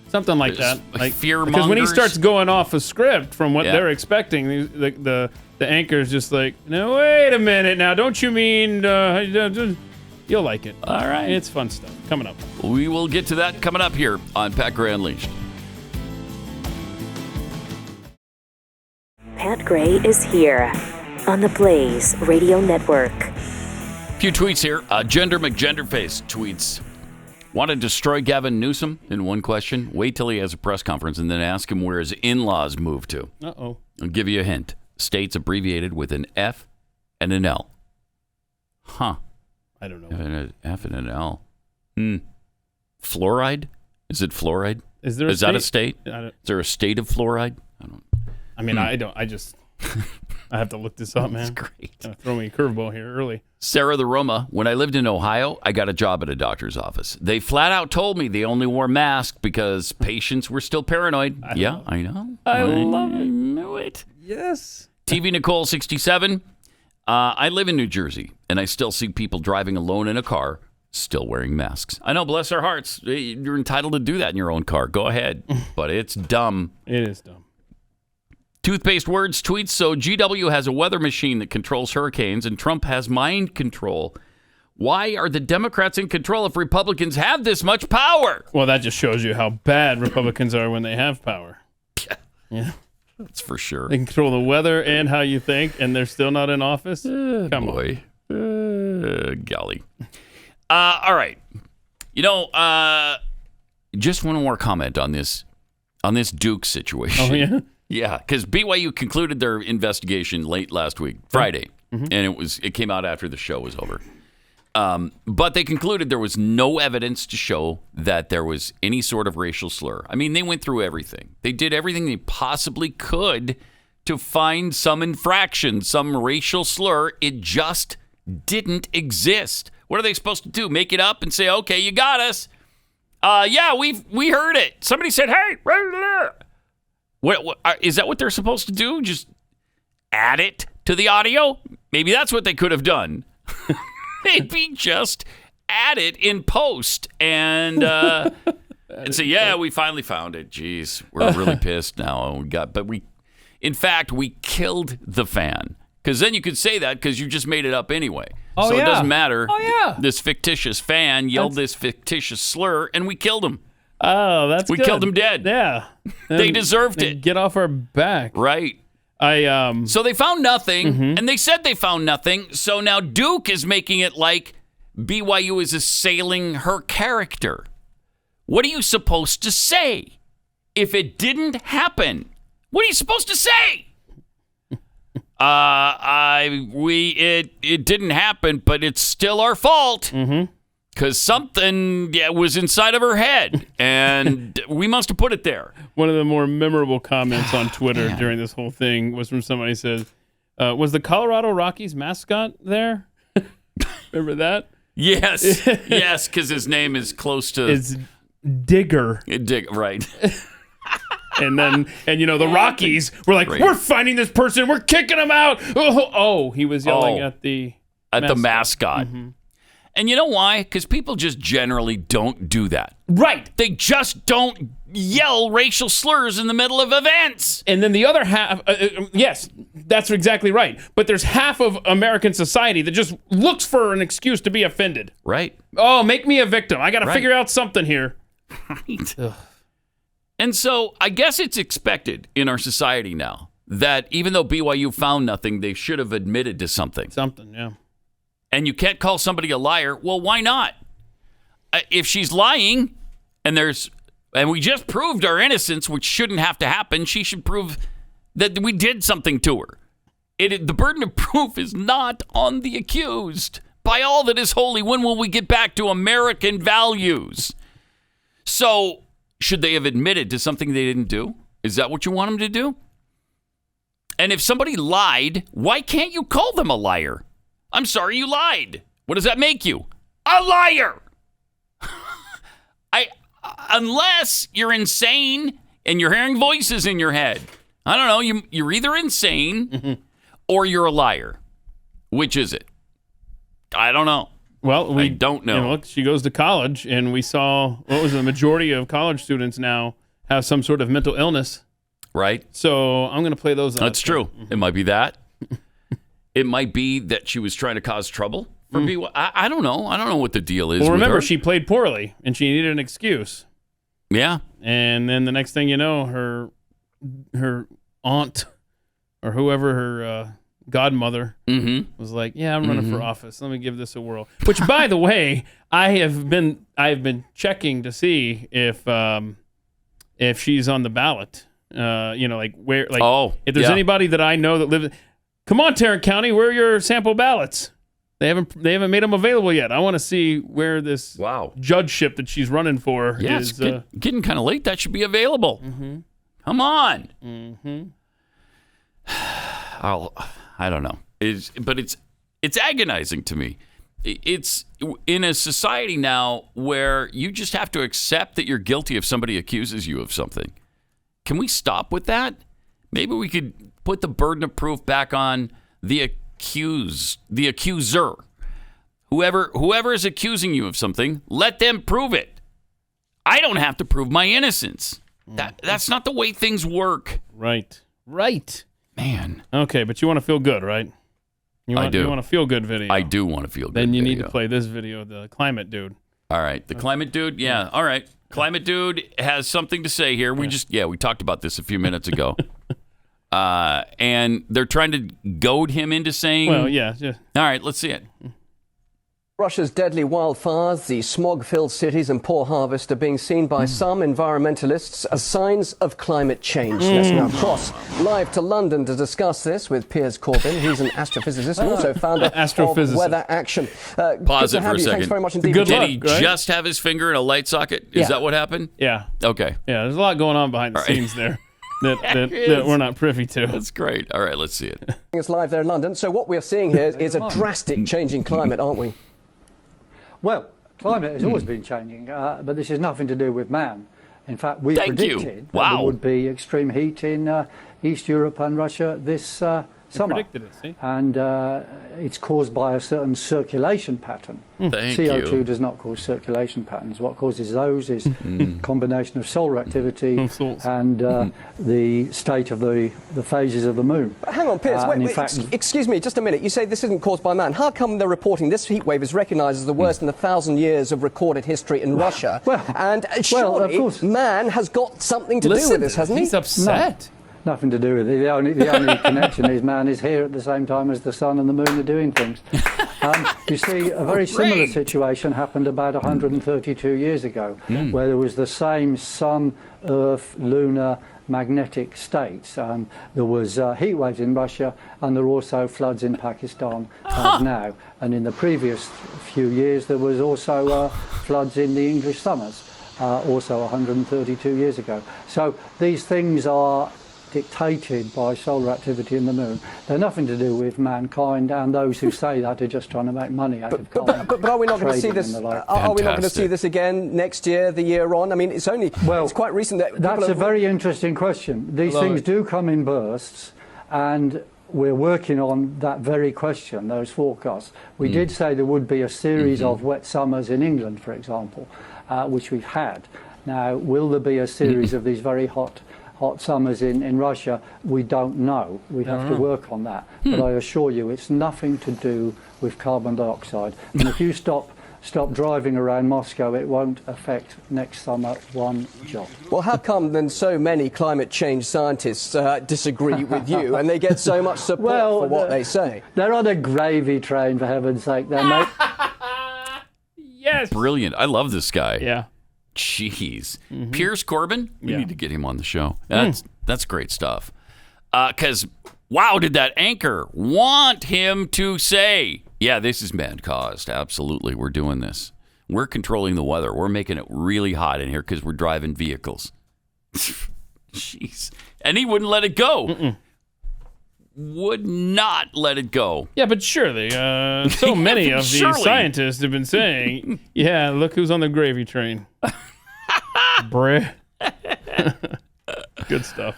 Something like that. like fear because when he mongers? starts going off a script from what Yeah. they're expecting, the anchor's just like, no, wait a minute now. Don't you mean you'll like it. All right. It's fun stuff. Coming up. We will get to that coming up here on Pat Gray Unleashed. Pat Gray is here on the Blaze Radio Network. A few tweets here. Gender McGenderface tweets, want to destroy Gavin Newsom in one question? Wait till he has a press conference and then ask him where his in-laws moved to. Uh-oh. I'll give you a hint. States abbreviated with an F and an L. Huh. I don't know. An F and an L. Fluoride? Is it fluoride? Is there? Is that a state? I don't. Is there a state of fluoride? I don't. I mean, I don't. I just. I have to look this up, man. That's great. Throw me a curveball here early. Sarah the Roma, when I lived in Ohio, I got a job at a doctor's office. They flat out told me they only wore masks because patients were still paranoid. I know. I love it. I knew it. Yes. TV Nicole 67. I live in New Jersey, and I still see people driving alone in a car still wearing masks. I know, bless their hearts. You're entitled to do that in your own car. Go ahead. But it's dumb. It is dumb. Toothpaste Words tweets, so GW has a weather machine that controls hurricanes and Trump has mind control. Why are the Democrats in control if Republicans have this much power? Well, that just shows you how bad Republicans are when they have power. Yeah. That's for sure. They control the weather and how you think, and they're still not in office? Come on. Golly. All right. You know, just one more comment on this Duke situation. Oh, yeah? Yeah, because BYU concluded their investigation late last week, Friday, and it came out after the show was over. But they concluded there was no evidence to show that there was any sort of racial slur. I mean, they went through everything. They did everything they possibly could to find some infraction, some racial slur. It just didn't exist. What are they supposed to do? Make it up and say, "Okay, you got us." Yeah, we heard it. Somebody said, "Hey." What is that what they're supposed to do? Just add it to the audio? Maybe that's what they could have done. Maybe just add it in post and say, yeah, we finally found it. Jeez, we're really pissed now. In fact, we killed the fan. Because then you could say that because you just made it up anyway. Oh, so yeah. it doesn't matter. Oh, yeah. This fictitious fan yelled this fictitious slur, and we killed him. Oh, that's We good. killed him dead. Yeah. They deserved it. Get off our back. Right. So they found nothing, and they said they found nothing. So now Duke is making it like BYU is assailing her character. What are you supposed to say if it didn't happen? What are you supposed to say? It didn't happen, but it's still our fault because something was inside of her head, and we must have put it there. One of the more memorable comments on Twitter during this whole thing was from somebody who says, was the Colorado Rockies mascot there? Remember that? Yes, yes, because his name is close to... It's Digger. Right. And the Rockies were like, we're finding this person, we're kicking him out. Oh, he was yelling at the mascot. And you know why? Because people just generally don't do that. Right. They just don't yell racial slurs in the middle of events. And then the other half, yes, that's exactly right. But there's half of American society that just looks for an excuse to be offended. Right. Oh, make me a victim. I got to figure out something here. Right. And so I guess it's expected in our society now that even though BYU found nothing, they should have admitted to something. Something, yeah. And you can't call somebody a liar. Well, why not? If she's lying and we just proved our innocence, which shouldn't have to happen, she should prove that we did something to her. The burden of proof is not on the accused. By all that is holy, when will we get back to American values? So, should they have admitted to something they didn't do? Is that what you want them to do? And if somebody lied, why can't you call them a liar? I'm sorry you lied. What does that make you? A liar! Unless you're insane and you're hearing voices in your head. I don't know. You're either insane or you're a liar. Which is it? I don't know. Well, I don't know. Look, she goes to college, and we saw the majority of college students now have some sort of mental illness. Right. So I'm going to play those. That's true. It might be that. It might be that she was trying to cause trouble for BYU. I don't know. I don't know what the deal is. Well, remember, with her. she played poorly, and she needed an excuse. Yeah. And then the next thing you know, her aunt or whoever her godmother was like, "Yeah, I'm running for office. Let me give this a whirl." Which, by the way, I have been checking to see if she's on the ballot. If there's anybody that I know that lives. Come on, Tarrant County, where are your sample ballots? They haven't made them available yet. I want to see where this judgeship that she's running for is. Getting kind of late. That should be available. Come on. I don't know. But it's agonizing to me. It's in a society now where you just have to accept that you're guilty if somebody accuses you of something. Can we stop with that? Maybe we could put the burden of proof back on the accuser. Whoever is accusing you of something, let them prove it. I don't have to prove my innocence. That's not the way things work. Right. Man. Okay, but you want to feel good, right? I do. You want a feel good video. I do want to feel good. Then you need to play this video, the climate dude. All right. The climate dude? Yeah. All right. Climate dude has something to say here. We talked about this a few minutes ago. And they're trying to goad him into saying... Well, yeah. All right, let's see it. Russia's deadly wildfires, the smog-filled cities and poor harvest are being seen by some environmentalists as signs of climate change. Let's now cross live to London to discuss this with Piers Corbyn. He's an astrophysicist and also founder of Weather Action. Pause it for a second. Thanks very much indeed. Did he just have his finger in a light socket? Is that what happened? Yeah. Okay. Yeah, there's a lot going on behind the scenes there. That we're not privy to. That's great. All right, let's see it. It's live there in London. So what we're seeing here is a drastic change in climate, aren't we? Well, climate has always been changing, but this has nothing to do with man. In fact, we predicted that there would be extreme heat in East Europe and Russia this summer. Predicted it, see? And it's caused by a certain circulation pattern. Thank CO2 you. does not cause circulation patterns. What causes those is combination of solar activity and the state of the phases of the moon. But hang on, Piers, and in wait, fact, excuse me, just a minute. You say this isn't caused by man. How come they're reporting this heat wave is recognised as the worst in 1,000 years of recorded history in Russia? And surely of course, man has got something to do with this, hasn't he? He's upset. No, nothing to do with it. The only connection is man is here at the same time as the sun and the moon are doing things. You see, a very similar situation happened about 132 years ago, where there was the same sun, earth, lunar, magnetic states. There was heat waves in Russia, and there were also floods in Pakistan as now. And in the previous few years, there was also floods in the English summers, also 132 years ago. So these things are dictated by solar activity in the moon. They're nothing to do with mankind, and those who say that are just trying to make money out of carbon. But are we not going to see this? Are we not going to see this again next year, the year on? I mean, it's quite recent that that's a very interesting question. These things do come in bursts, and we're working on that very question, those forecasts. We did say there would be a series of wet summers in England, for example, which we've had. Now, will there be a series of these very hot summers in Russia? We don't know. We have to work on that. But I assure you, it's nothing to do with carbon dioxide. And if you stop driving around Moscow, it won't affect next summer one jot. Well, how come then so many climate change scientists disagree with you, and they get so much support for what they say? They're on a gravy train, for heaven's sake, then, mate. Yes. Brilliant. I love this guy. Yeah. Jeez. Piers Corbin? We need to get him on the show. That's great stuff. Because, wow, did that anchor want him to say, yeah, this is man-caused. Absolutely, we're doing this. We're controlling the weather. We're making it really hot in here because we're driving vehicles. Jeez. And he wouldn't let it go. Would not let it go. Yeah, but surely, so many of these scientists have been saying, yeah, look who's on the gravy train. Bruh. Good stuff.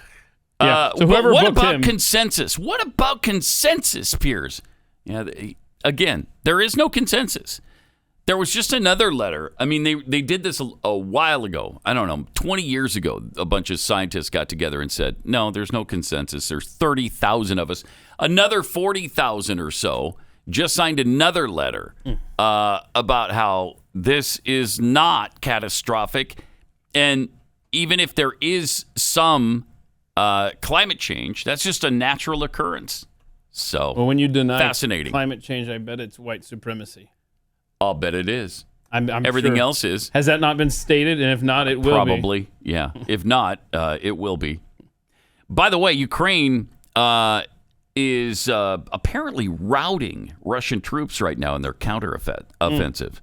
Yeah. So whoever what booked about him, consensus? What about consensus, Piers? Yeah, again, there is no consensus. There was just another letter. I mean, they did this a while ago. I don't know, 20 years ago, a bunch of scientists got together and said, no, there's no consensus. There's 30,000 of us. Another 40,000 or so just signed another letter about how this is not catastrophic. And even if there is some climate change, that's just a natural occurrence. So, well, when you deny fascinating climate change, I bet it's white supremacy. I'll bet it is. I'm Everything sure. else is. Has that not been stated? And if not, it will Probably, be. yeah. If not, it will be. By the way, Ukraine is apparently routing Russian troops right now in their counteroffensive.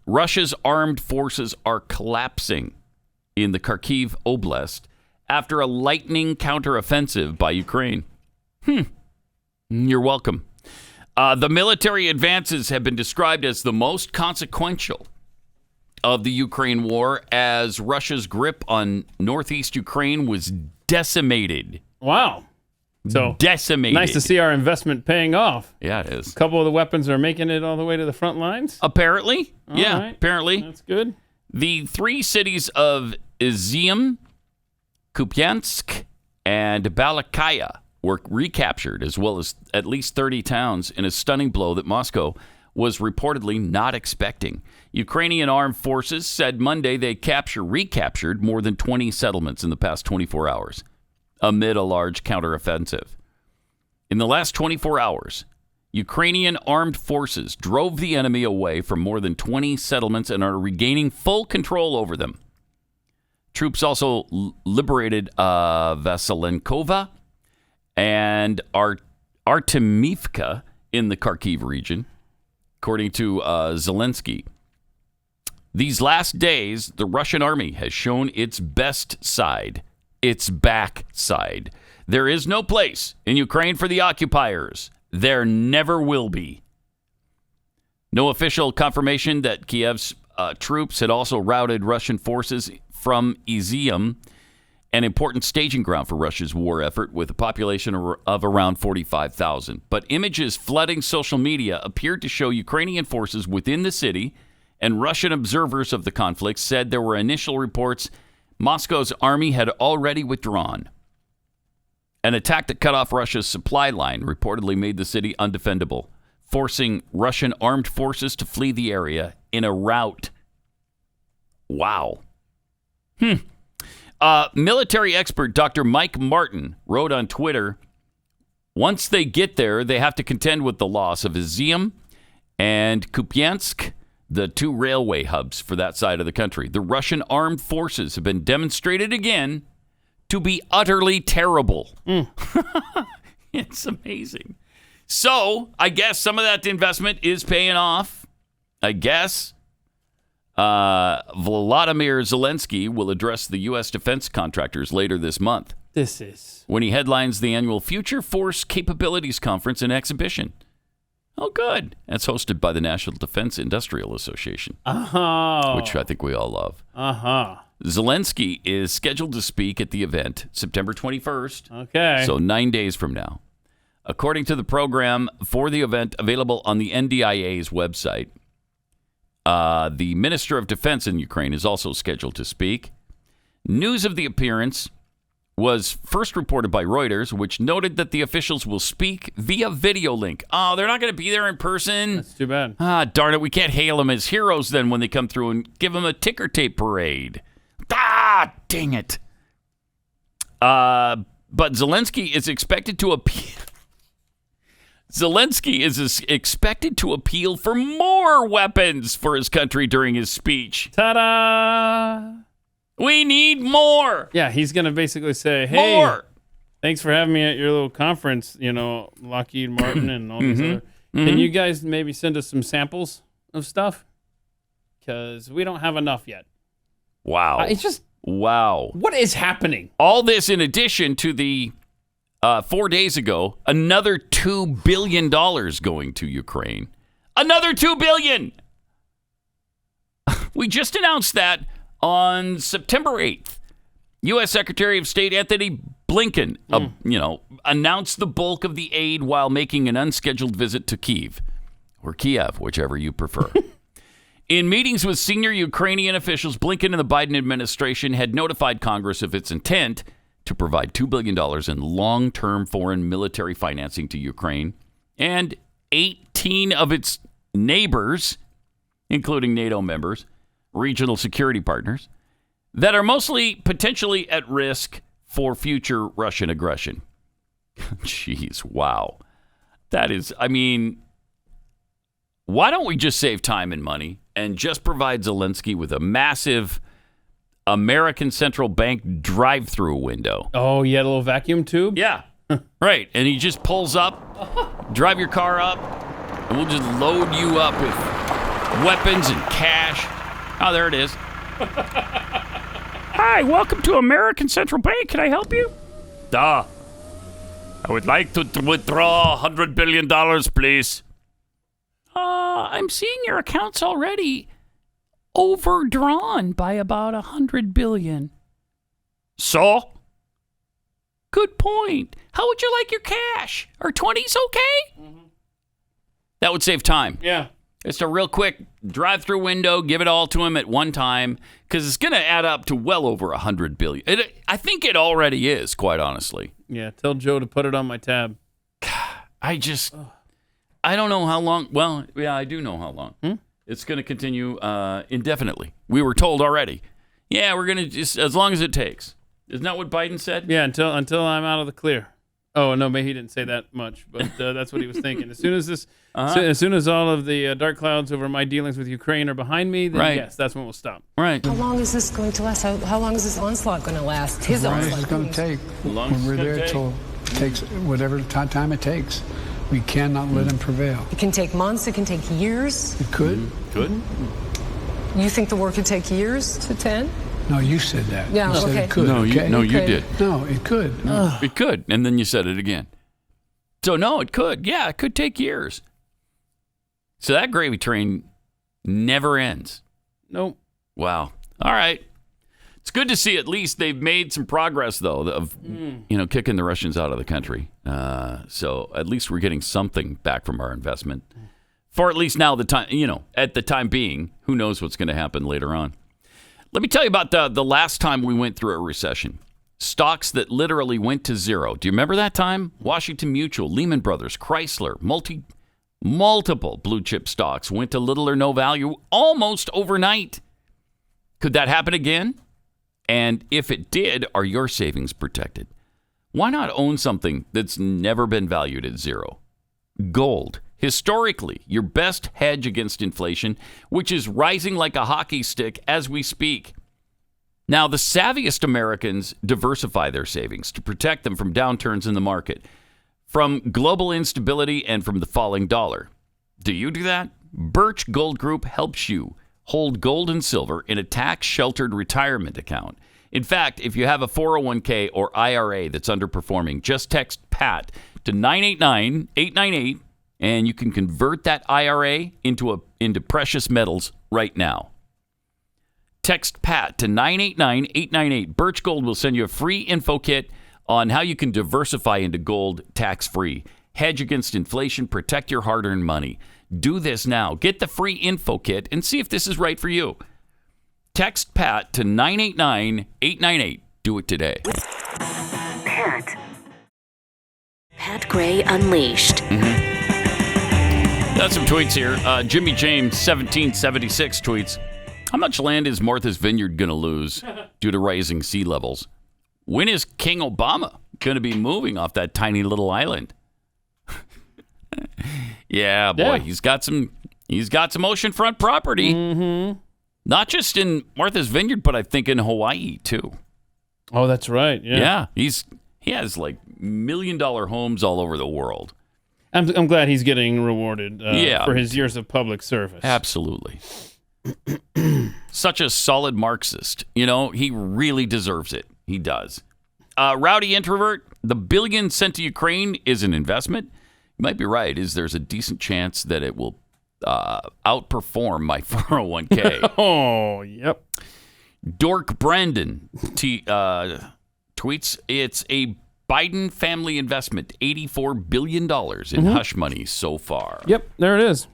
Russia's armed forces are collapsing in the Kharkiv Oblast after a lightning counteroffensive by Ukraine. You're welcome. The military advances have been described as the most consequential of the Ukraine war as Russia's grip on northeast Ukraine was decimated. Wow. So decimated. Nice to see our investment paying off. Yeah, it is. A couple of the weapons are making it all the way to the front lines? Apparently. All yeah, right. apparently. That's good. The three cities of Izium, Kupiansk, and Balakaya were recaptured, as well as at least 30 towns, in a stunning blow that Moscow was reportedly not expecting. Ukrainian armed forces said Monday they recaptured more than 20 settlements in the past 24 hours, amid a large counteroffensive. In the last 24 hours, Ukrainian armed forces drove the enemy away from more than 20 settlements and are regaining full control over them. Troops also liberated Vasilenkova and Artemivka in the Kharkiv region, according to Zelensky. These last days, the Russian army has shown its best side, its back side. There is no place in Ukraine for the occupiers. There never will be. No official confirmation that Kiev's troops had also routed Russian forces from Izium an important staging ground for Russia's war effort with a population of around 45,000. But images flooding social media appeared to show Ukrainian forces within the city, and Russian observers of the conflict said there were initial reports Moscow's army had already withdrawn. An attack that cut off Russia's supply line reportedly made the city undefendable, forcing Russian armed forces to flee the area in a rout. Wow. Military expert Dr. Mike Martin wrote on Twitter, once they get there, they have to contend with the loss of Izium and Kupiansk, the two railway hubs for that side of the country. The Russian armed forces have been demonstrated again to be utterly terrible. It's amazing. So, I guess some of that investment is paying off. I guess. Volodymyr Zelensky will address the U.S. defense contractors later this month. When he headlines the annual Future Force Capabilities Conference and Exhibition. Oh, good. That's hosted by the National Defense Industrial Association, which I think we all love. Zelensky is scheduled to speak at the event September 21st. Okay. So 9 days from now. According to the program for the event available on the NDIA's website, the Minister of Defense in Ukraine is also scheduled to speak. News of the appearance was first reported by Reuters, which noted that the officials will speak via video link. Oh, they're not going to be there in person. That's too bad. Ah, darn it. We can't hail them as heroes then when they come through and give them a ticker tape parade. Ah, dang it. But Zelensky is expected to appeal. Zelensky is expected to appeal for more weapons for his country during his speech. Ta-da! We need more. Yeah, he's going to basically say, hey, more. Thanks for having me at your little conference, Lockheed Martin and all these other. Can you guys maybe send us some samples of stuff? Because we don't have enough yet. Wow. It's just... Wow. What is happening? All this in addition to the... 4 days ago, another $2 billion going to Ukraine. Another $2 billion! We just announced that on September 8th. U.S. Secretary of State Anthony Blinken, announced the bulk of the aid while making an unscheduled visit to Kyiv, or Kiev, whichever you prefer. In meetings with senior Ukrainian officials, Blinken and the Biden administration had notified Congress of its intent to provide $2 billion in long-term foreign military financing to Ukraine and 18 of its neighbors, including NATO members, regional security partners, that are mostly potentially at risk for future Russian aggression. Jeez, wow. That is, why don't we just save time and money and just provide Zelensky with a massive American Central Bank drive-through window? Oh, yeah, a little vacuum tube? Yeah, right. And he just pulls up, drive your car up, and we'll just load you up with weapons and cash. Oh, there it is. Hi, welcome to American Central Bank. Can I help you? I would like to withdraw $100 billion, please. I'm seeing your accounts already overdrawn by about $100 billion. So? Good point. How would you like your cash? Are 20s okay? That would save time. Yeah. Just a real quick drive-through window, give it all to him at one time, because it's going to add up to well over $100 billion. I think it already is, quite honestly. Yeah, tell Joe to put it on my tab. I don't know how long. Well, yeah, I do know how long. It's going to continue indefinitely. We were told already. Yeah, we're going to just, as long as it takes. Isn't that what Biden said? Yeah, until I'm out of the clear. Oh, no, maybe he didn't say that much, but that's what he was thinking. As soon as as soon as all of the dark clouds over my dealings with Ukraine are behind me, then yes, that's when we'll stop. Right. How long is this going to last? How long is this onslaught going to last? His onslaught. It's going to take. When we're there, it takes whatever time it takes. We cannot let him prevail. It can take months. It can take years. It could. Could. You think the war could take years to 10? No, you said that. Yeah, you said okay. It could. No, okay? you did. No, it could. It could, and then you said it again. So no, it could. Yeah, it could take years. So that gravy train never ends. Nope. Wow. All right. It's good to see at least they've made some progress, though, of kicking the Russians out of the country. So at least we're getting something back from our investment. For at least now, at the time being, who knows what's going to happen later on. Let me tell you about the last time we went through a recession. Stocks that literally went to zero. Do you remember that time? Washington Mutual, Lehman Brothers, Chrysler, multiple blue chip stocks went to little or no value almost overnight. Could that happen again? And if it did, are your savings protected? Why not own something that's never been valued at zero? Gold. Historically, your best hedge against inflation, which is rising like a hockey stick as we speak. Now, the savviest Americans diversify their savings to protect them from downturns in the market, from global instability, and from the falling dollar. Do you do that? Birch Gold Group helps you hold gold and silver in a tax-sheltered retirement account. In fact, if you have a 401k or IRA that's underperforming, just text PAT to 989-898, and you can convert that IRA into precious metals right now. Text PAT to 989-898. Birch Gold will send you a free info kit on how you can diversify into gold tax-free. Hedge against inflation, protect your hard-earned money. Do this now. Get the free info kit and see if this is right for you. Text PAT to 989-898. Do it today. Pat Gray Unleashed. Got some tweets here. Jimmy James, 1776, tweets, how much land is Martha's Vineyard going to lose due to rising sea levels? When is King Obama going to be moving off that tiny little island? Yeah, boy, he's got some oceanfront property. Mm-hmm. Not just in Martha's Vineyard, but I think in Hawaii too. Oh, that's right. Yeah. Yeah, he has like $1 million homes all over the world. I'm glad he's getting rewarded for his years of public service. Absolutely. Such a solid Marxist. He really deserves it. He does. Rowdy introvert, the billion sent to Ukraine is an investment. You might be right. There's a decent chance that it will outperform my 401k. Oh, yep. Dork Brandon tweets, it's a Biden family investment, $84 billion in hush money so far. Yep, there it is.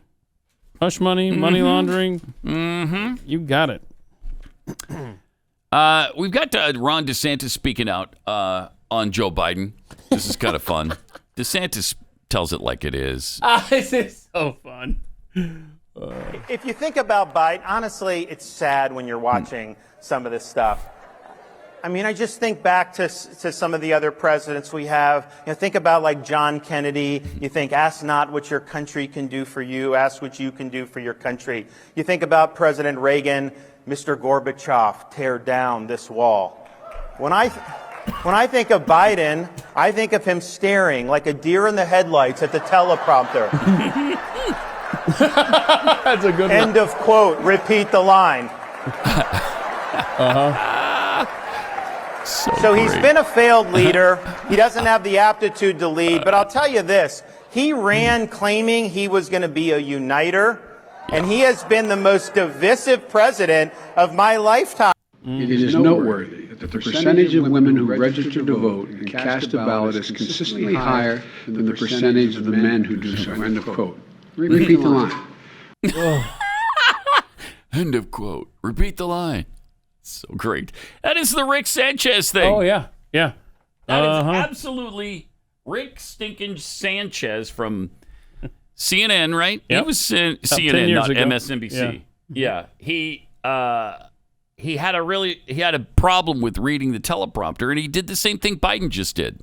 Hush money, money laundering. Mm-hmm. You got it. We've got Ron DeSantis speaking out on Joe Biden. This is kind of fun. DeSantis tells it like it is. This is so fun. If you think about Biden, honestly, it's sad when you're watching some of this stuff. I mean, I just think back to some of the other presidents we have. Think about like John Kennedy. You think, ask not what your country can do for you, ask what you can do for your country. You think about President Reagan, Mr. Gorbachev, tear down this wall. When I think of Biden, I think of him staring like a deer in the headlights at the teleprompter. That's a good one. End of quote. Repeat the line. So he's been a failed leader. He doesn't have the aptitude to lead. But I'll tell you this. He ran claiming he was going to be a uniter. And he has been the most divisive president of my lifetime. It is noteworthy that the percentage of women who register to vote and cast a ballot is consistently higher than the percentage of the men who do so. End of quote. Repeat the line. End of quote. Repeat the line. So great. That is the Rick Sanchez thing. Oh, yeah. Yeah. That is absolutely Rick Stinkin' Sanchez from CNN, right? Yep. He was CNN, not ago. MSNBC. Yeah. He had a problem with reading the teleprompter, and he did the same thing Biden just did.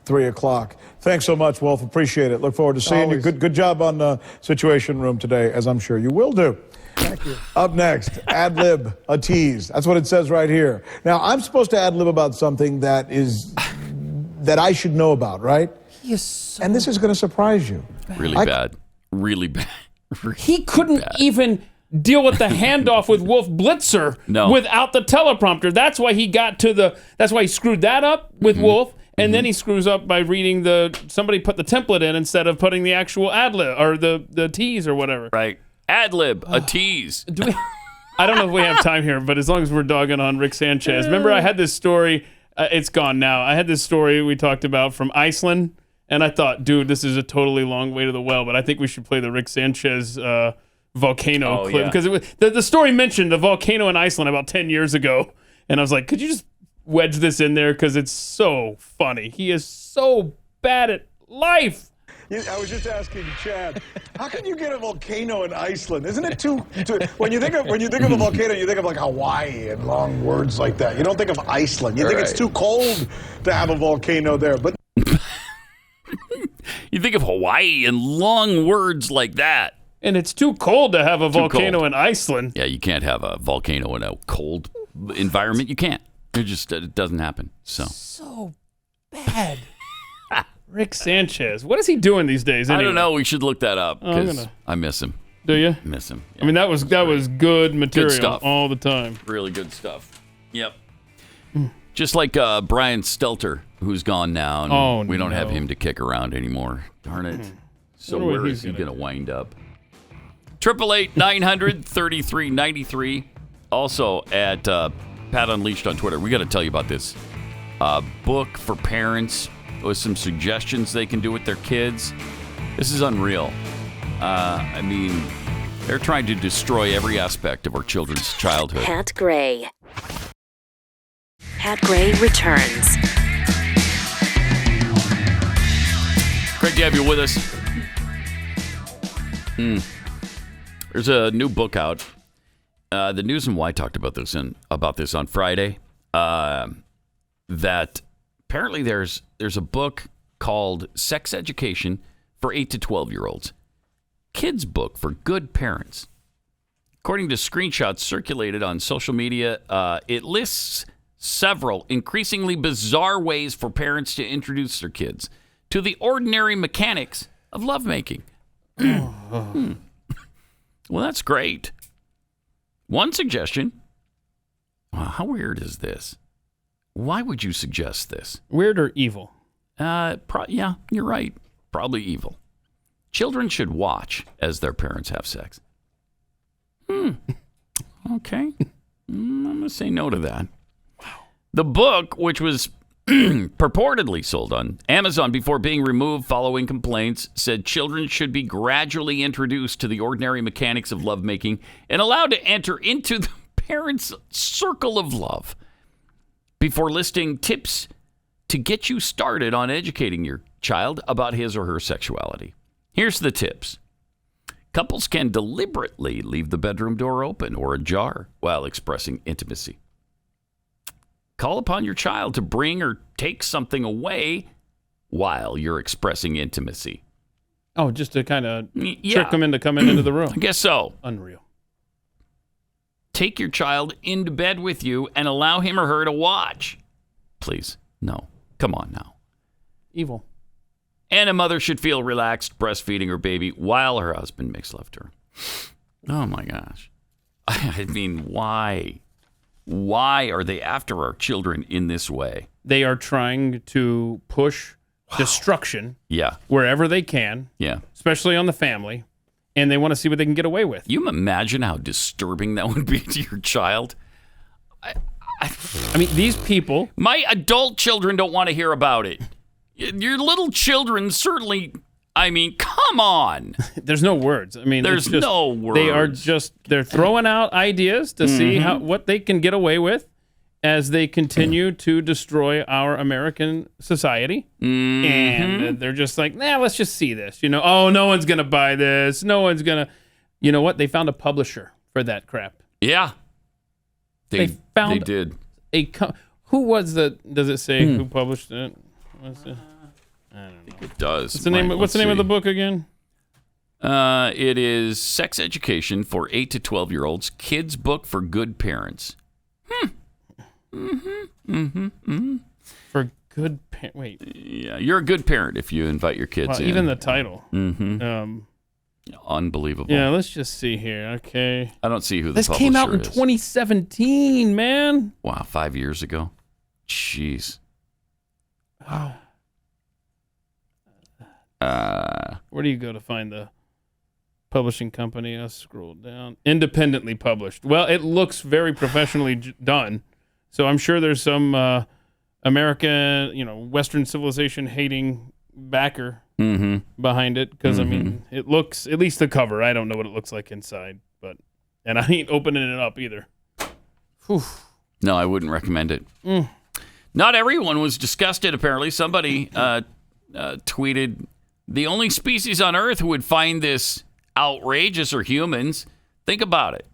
3 o'clock. Thanks so much, Wolf. Appreciate it. Look forward to seeing you. Good job on the Situation Room today, as I'm sure you will do. Thank you. Up next, ad lib, a tease. That's what it says right here. Now, I'm supposed to ad lib about something that I should know about, right? And this is going to surprise you. Really bad. Really bad. He couldn't even deal with the handoff with Wolf Blitzer without the teleprompter. That's why he that's why he screwed that up with Wolf. And then he screws up by reading somebody put the template in instead of putting the actual ad lib or the tease or whatever. Right. Ad lib, a tease. I don't know if we have time here, but as long as we're dogging on Rick Sanchez. Remember, I had this story. It's gone now. I had this story we talked about from Iceland, and I thought, dude, this is a totally long way to the well, but I think we should play the Rick Sanchez volcano clip. Because the story mentioned the volcano in Iceland about 10 years ago, and I was like, could you just wedge this in there? Because it's so funny. He is so bad at life. I was just asking Chad, how can you get a volcano in Iceland? Isn't it too when you think of a volcano, you think of like Hawaii and long words like that. You don't think of Iceland. You think it's too cold to have a volcano there. But you think of Hawaii and long words like that. And it's too cold to have a volcano in Iceland. Yeah, you can't have a volcano in a cold environment. You can't. It doesn't happen. So bad. Rick Sanchez. What is he doing these days anyway? I don't know. We should look that up because I miss him. Do you? Miss him. Yeah. I mean, that was good material good stuff. all the time. Really good stuff. Yep. Just like Brian Stelter, who's gone now, and we don't have him to kick around anymore. Darn it. So where is he going to wind up? 888-900-3393. Also at Pat Unleashed on Twitter. We got to tell you about this book for parents with some suggestions they can do with their kids. This is unreal. I mean, they're trying to destroy every aspect of our children's childhood. Pat Gray. Pat Gray returns. Great to have you with us. There's a new book out. The News and Why talked about this on Friday. That apparently there's a book called Sex Education for 8 to 12-year-olds. Kids book for good parents. According to screenshots circulated on social media, it lists several increasingly bizarre ways for parents to introduce their kids to the ordinary mechanics of lovemaking. Well, that's great. One suggestion. How weird is this? Why would you suggest this? Weird or evil? Yeah, you're right. Probably evil. Children should watch as their parents have sex. Okay. I'm going to say no to that. Wow. The book, which was purportedly sold on Amazon before being removed following complaints, said children should be gradually introduced to the ordinary mechanics of lovemaking and allowed to enter into the parents' circle of love before listing tips to get you started on educating your child about his or her sexuality. Here's the tips. Couples can deliberately leave the bedroom door open or ajar while expressing intimacy. Call upon your child to bring or take something away while you're expressing intimacy. Oh, just to kind of trick them into coming into the room. I guess so. Unreal. Take your child into bed with you and allow him or her to watch. Please, no. Come on now. Evil. And a mother should feel relaxed breastfeeding her baby while her husband makes love to her. Oh, my gosh. I mean, why? Why are they after our children in this way? They are trying to push destruction Yeah. wherever they can, Yeah. especially on the family, and they want to see what they can get away with. You imagine how disturbing that would be to your child? I mean, these people... My adult children don't want to hear about it. Your little children certainly... I mean, come on. There's no words. I mean, there's just, no words. They are they're throwing out ideas to see what they can get away with as they continue to destroy our American society. And they're just like, let's just see this. Oh, no one's going to buy this. No one's going to... You know what? They found a publisher for that crap. Yeah. They found did. Who was the... Does it say who published it? What's it? I don't know. I think it does. What's the name of the book again? It is Sex Education for 8 to 12-year-olds. Kids book for good parents. For good parents. Wait. Yeah, you're a good parent if you invite your kids in. Even the title. Unbelievable. Yeah, let's just see here. Okay. I don't see who the publisher is. This came out in 2017, man. Wow, 5 years ago. Jeez. Where do you go to find the Publishing company, I'll scroll down. Independently published. Well, it looks very professionally done. So I'm sure there's some American, Western civilization hating backer behind it. Because, I mean, it looks, at least the cover, I don't know what it looks like inside. And I ain't opening it up either. Whew. No, I wouldn't recommend it. Not everyone was disgusted, apparently. Somebody tweeted, the only species on Earth who would find this outrageous are humans. Think about it.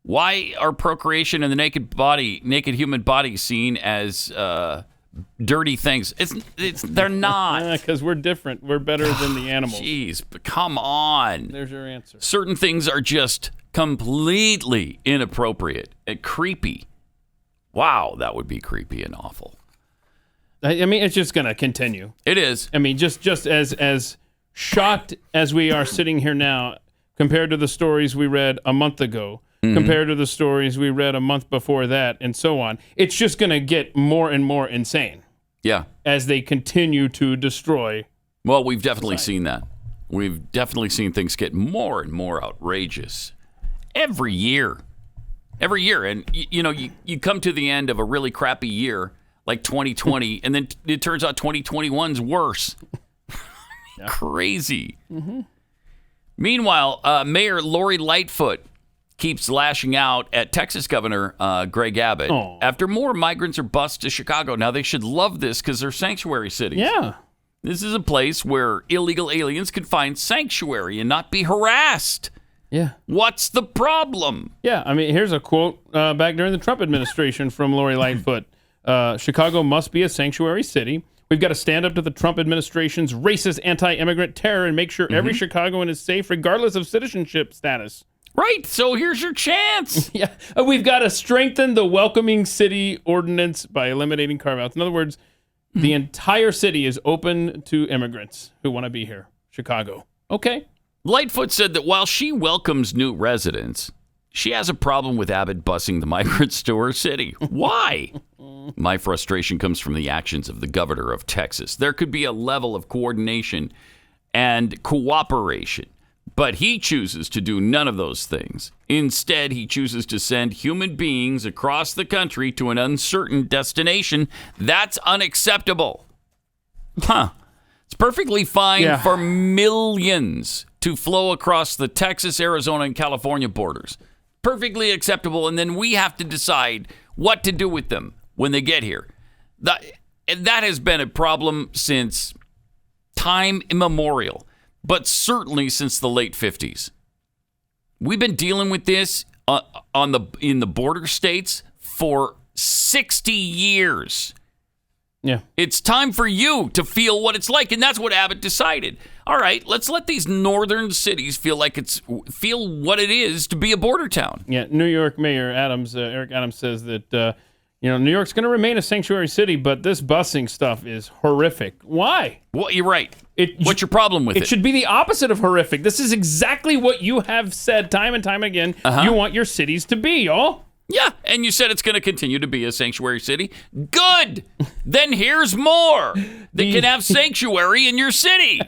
Why are procreation and the naked human body seen as dirty things? They're not. Because we're different. We're better than the animals. Jeez, but come on. There's your answer. Certain things are just completely inappropriate and creepy. Wow, that would be creepy and awful. I mean, it's just going to continue. It is. I mean, just as shocked as we are sitting here now, compared to the stories we read a month ago, compared to the stories we read a month before that, and so on, it's just going to get more and more insane. Yeah. As they continue to destroy. Well, we've definitely seen that. We've definitely seen things get more and more outrageous every year. Every year. And, you come to the end of a really crappy year, like 2020, and then it turns out 2021's worse. Yeah. Crazy. Meanwhile, Mayor Lori Lightfoot keeps lashing out at Texas Governor Greg Abbott after more migrants are bused to Chicago. Now, they should love this because they're sanctuary cities. Yeah. This is a place where illegal aliens can find sanctuary and not be harassed. Yeah. What's the problem? Yeah, I mean, here's a quote back during the Trump administration from Lori Lightfoot. Chicago must be a sanctuary city. We've got to stand up to the Trump administration's racist anti-immigrant terror and make sure every Chicagoan is safe regardless of citizenship status. Right, so here's your chance. Yeah, we've got to strengthen the welcoming city ordinance by eliminating carve-outs. In other words, the entire city is open to immigrants who want to be here. Chicago. Okay. Lightfoot said that while she welcomes new residents, she has a problem with Abbott busing the migrants to her city. Why? My frustration comes from the actions of the governor of Texas. There could be a level of coordination and cooperation, but he chooses to do none of those things. Instead, he chooses to send human beings across the country to an uncertain destination. That's unacceptable. It's perfectly fine for millions to flow across the Texas, Arizona, and California borders. Perfectly acceptable, and then we have to decide what to do with them when they get here. That has been a problem since time immemorial, but certainly since the late 50s. We've been dealing with this in the border states for 60 years. Yeah. It's time for you to feel what it's like, and that's what Abbott decided. All right, let's let these northern cities feel what it is to be a border town. Yeah, New York Mayor Eric Adams says that New York's going to remain a sanctuary city, but this busing stuff is horrific. Why? Well, you're right. What's your problem with it? It should be the opposite of horrific. This is exactly what you have said time and time again. You want your cities to be, y'all. Yeah, and you said it's going to continue to be a sanctuary city. Good. Then here's more that can have sanctuary in your city.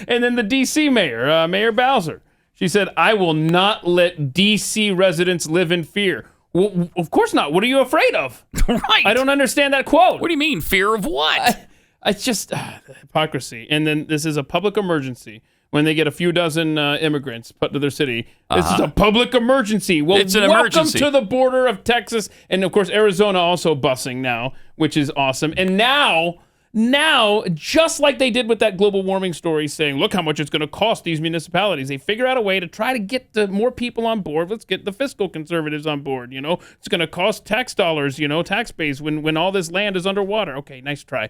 And then the D.C. mayor, Mayor Bowser, she said, I will not let D.C. residents live in fear. Well, of course not. What are you afraid of? Right. I don't understand that quote. What do you mean, fear of what? It's just hypocrisy. And then this is a public emergency. When they get a few dozen immigrants put to their city, this is a public emergency. Well, it's an welcome emergency. to the border of Texas. And, of course, Arizona also busing now, which is awesome. And now, just like they did with that global warming story, saying, look how much it's going to cost these municipalities. They figure out a way to try to get more people on board. Let's get the fiscal conservatives on board. It's going to cost tax dollars, tax base when all this land is underwater. Okay, nice try.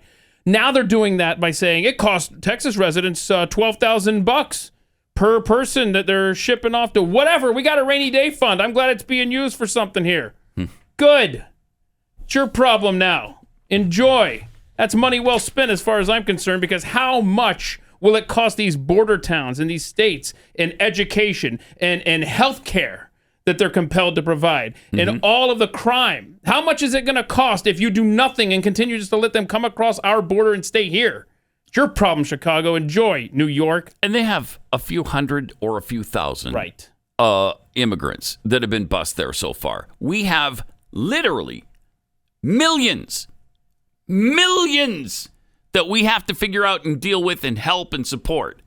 Now they're doing that by saying it costs Texas residents $12,000 per person that they're shipping off to whatever. We got a rainy day fund. I'm glad it's being used for something here. Good. It's your problem now. Enjoy. That's money well spent as far as I'm concerned, because how much will it cost these border towns in these states in education and health care that they're compelled to provide, and all of the crime? How much is it going to cost if you do nothing and continue just to let them come across our border and stay here? It's your problem, Chicago. Enjoy, New York. And they have a few hundred or a few thousand Right. Immigrants that have been bused there so far. We have literally millions that we have to figure out and deal with and help and support.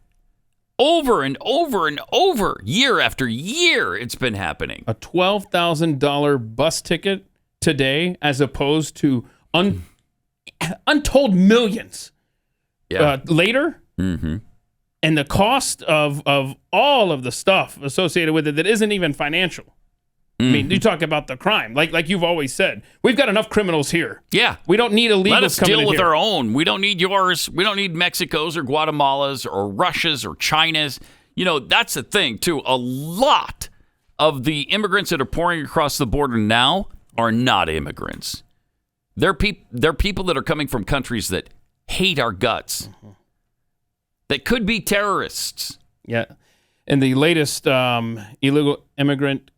Over and over and over, year after year, it's been happening. A $12,000 bus ticket today as opposed to untold millions later. Mm-hmm. And the cost of all of the stuff associated with it that isn't even financial. I mean, you talk about the crime, like you've always said. We've got enough criminals here. Yeah. We don't need illegals Let us coming deal in with here. our own. We don't need yours. We don't need Mexico's or Guatemala's or Russia's or China's. You know, that's the thing, too. A lot of the immigrants that are pouring across the border now are not immigrants. They're people that are coming from countries that hate our guts, that could be terrorists. Yeah. And the latest illegal immigrant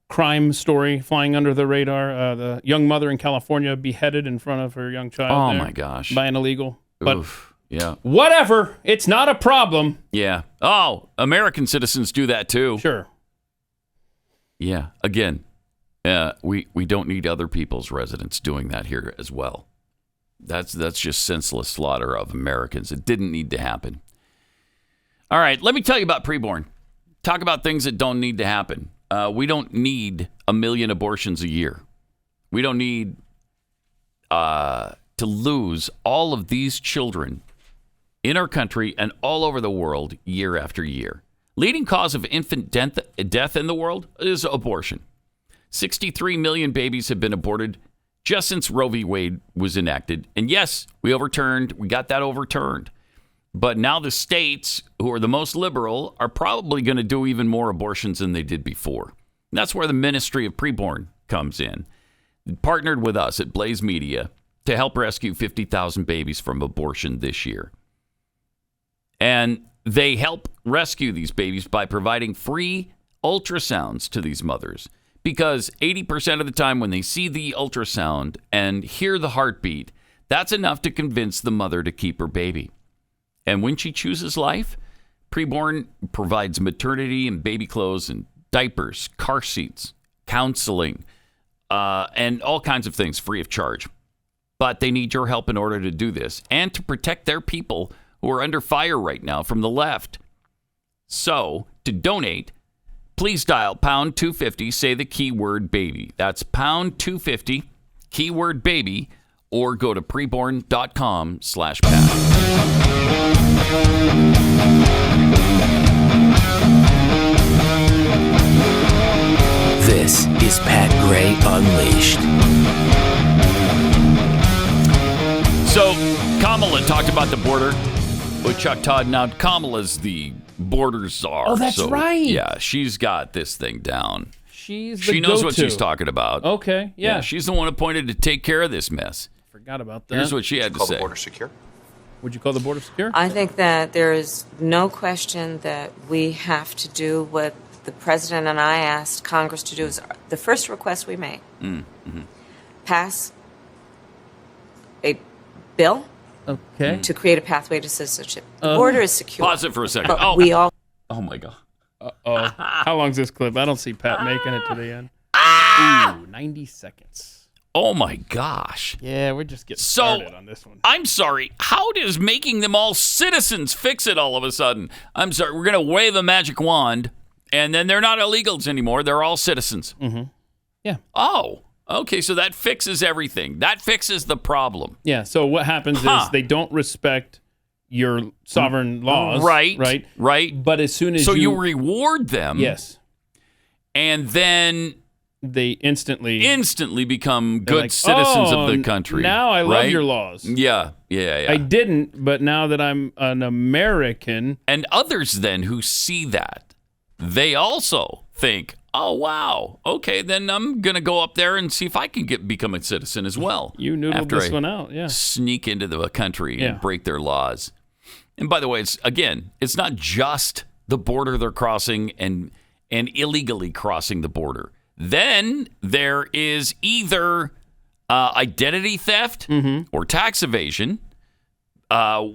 crime story flying under the radar, the young mother in California beheaded in front of her young child. Oh, there my gosh. By an illegal. But Oof. Yeah. whatever. It's not a problem. Yeah. Oh, American citizens do that too. Sure. Yeah. Again, we don't need other people's residents doing that here as well. That's just senseless slaughter of Americans. It didn't need to happen. All right, let me tell you about preborn. Talk about things that don't need to happen. We don't need 1 million abortions a year. We don't need to lose all of these children in our country and all over the world year after year. Leading cause of infant death in the world is abortion. 63 million babies have been aborted just since Roe v. Wade was enacted. And yes, we got that overturned. But now the states who are the most liberal are probably going to do even more abortions than they did before. And that's where the Ministry of Preborn comes in. It partnered with us at Blaze Media to help rescue 50,000 babies from abortion this year. And they help rescue these babies by providing free ultrasounds to these mothers. Because 80% of the time when they see the ultrasound and hear the heartbeat, that's enough to convince the mother to keep her baby. And when she chooses life, Preborn provides maternity and baby clothes and diapers, car seats, counseling, and all kinds of things free of charge. But they need your help in order to do this and to protect their people who are under fire right now from the left. So, to donate, please dial pound 250, say the keyword baby. That's pound 250, keyword baby, or go to preborn.com/Pat. This is Pat Gray Unleashed. So, Kamala talked about the border with Chuck Todd. Now, Kamala's the border czar. Oh, that's right. Yeah, she's got this thing down. She knows what she's talking about. Okay, yeah. She's the one appointed to take care of this mess. Forgot about that. Here's what she had to say. The border secure? Would you call the border secure? I think that there is no question that we have to do what the president and I asked Congress to do. Is the first request we made. Mm-hmm. Pass a bill okay. to create a pathway to citizenship. The border is secure. Pause it for a second. But we all. Oh, my God. Uh-oh. How long's this clip? I don't see Pat making it to the end. Ooh, 90 seconds. Oh, my gosh. Yeah, we're just getting started on this one. I'm sorry. How does making them all citizens fix it all of a sudden? I'm sorry. We're going to wave a magic wand, and then they're not illegals anymore. They're all citizens. Mm-hmm. Yeah. Oh, okay. So that fixes everything. That fixes the problem. Yeah. So what happens is they don't respect your sovereign laws. Right. But as soon as you reward them. Yes. And then they instantly become good citizens of the country. Now I love your laws. Yeah. I didn't, but now that I'm an American. And others then who see that, they also think, oh, wow, okay, then I'm going to go up there and see if I can become a citizen as well. You noodled this one out, yeah. Sneak into the country and break their laws. And by the way, it's not just the border they're crossing and illegally crossing the border. Then there is either identity theft or tax evasion.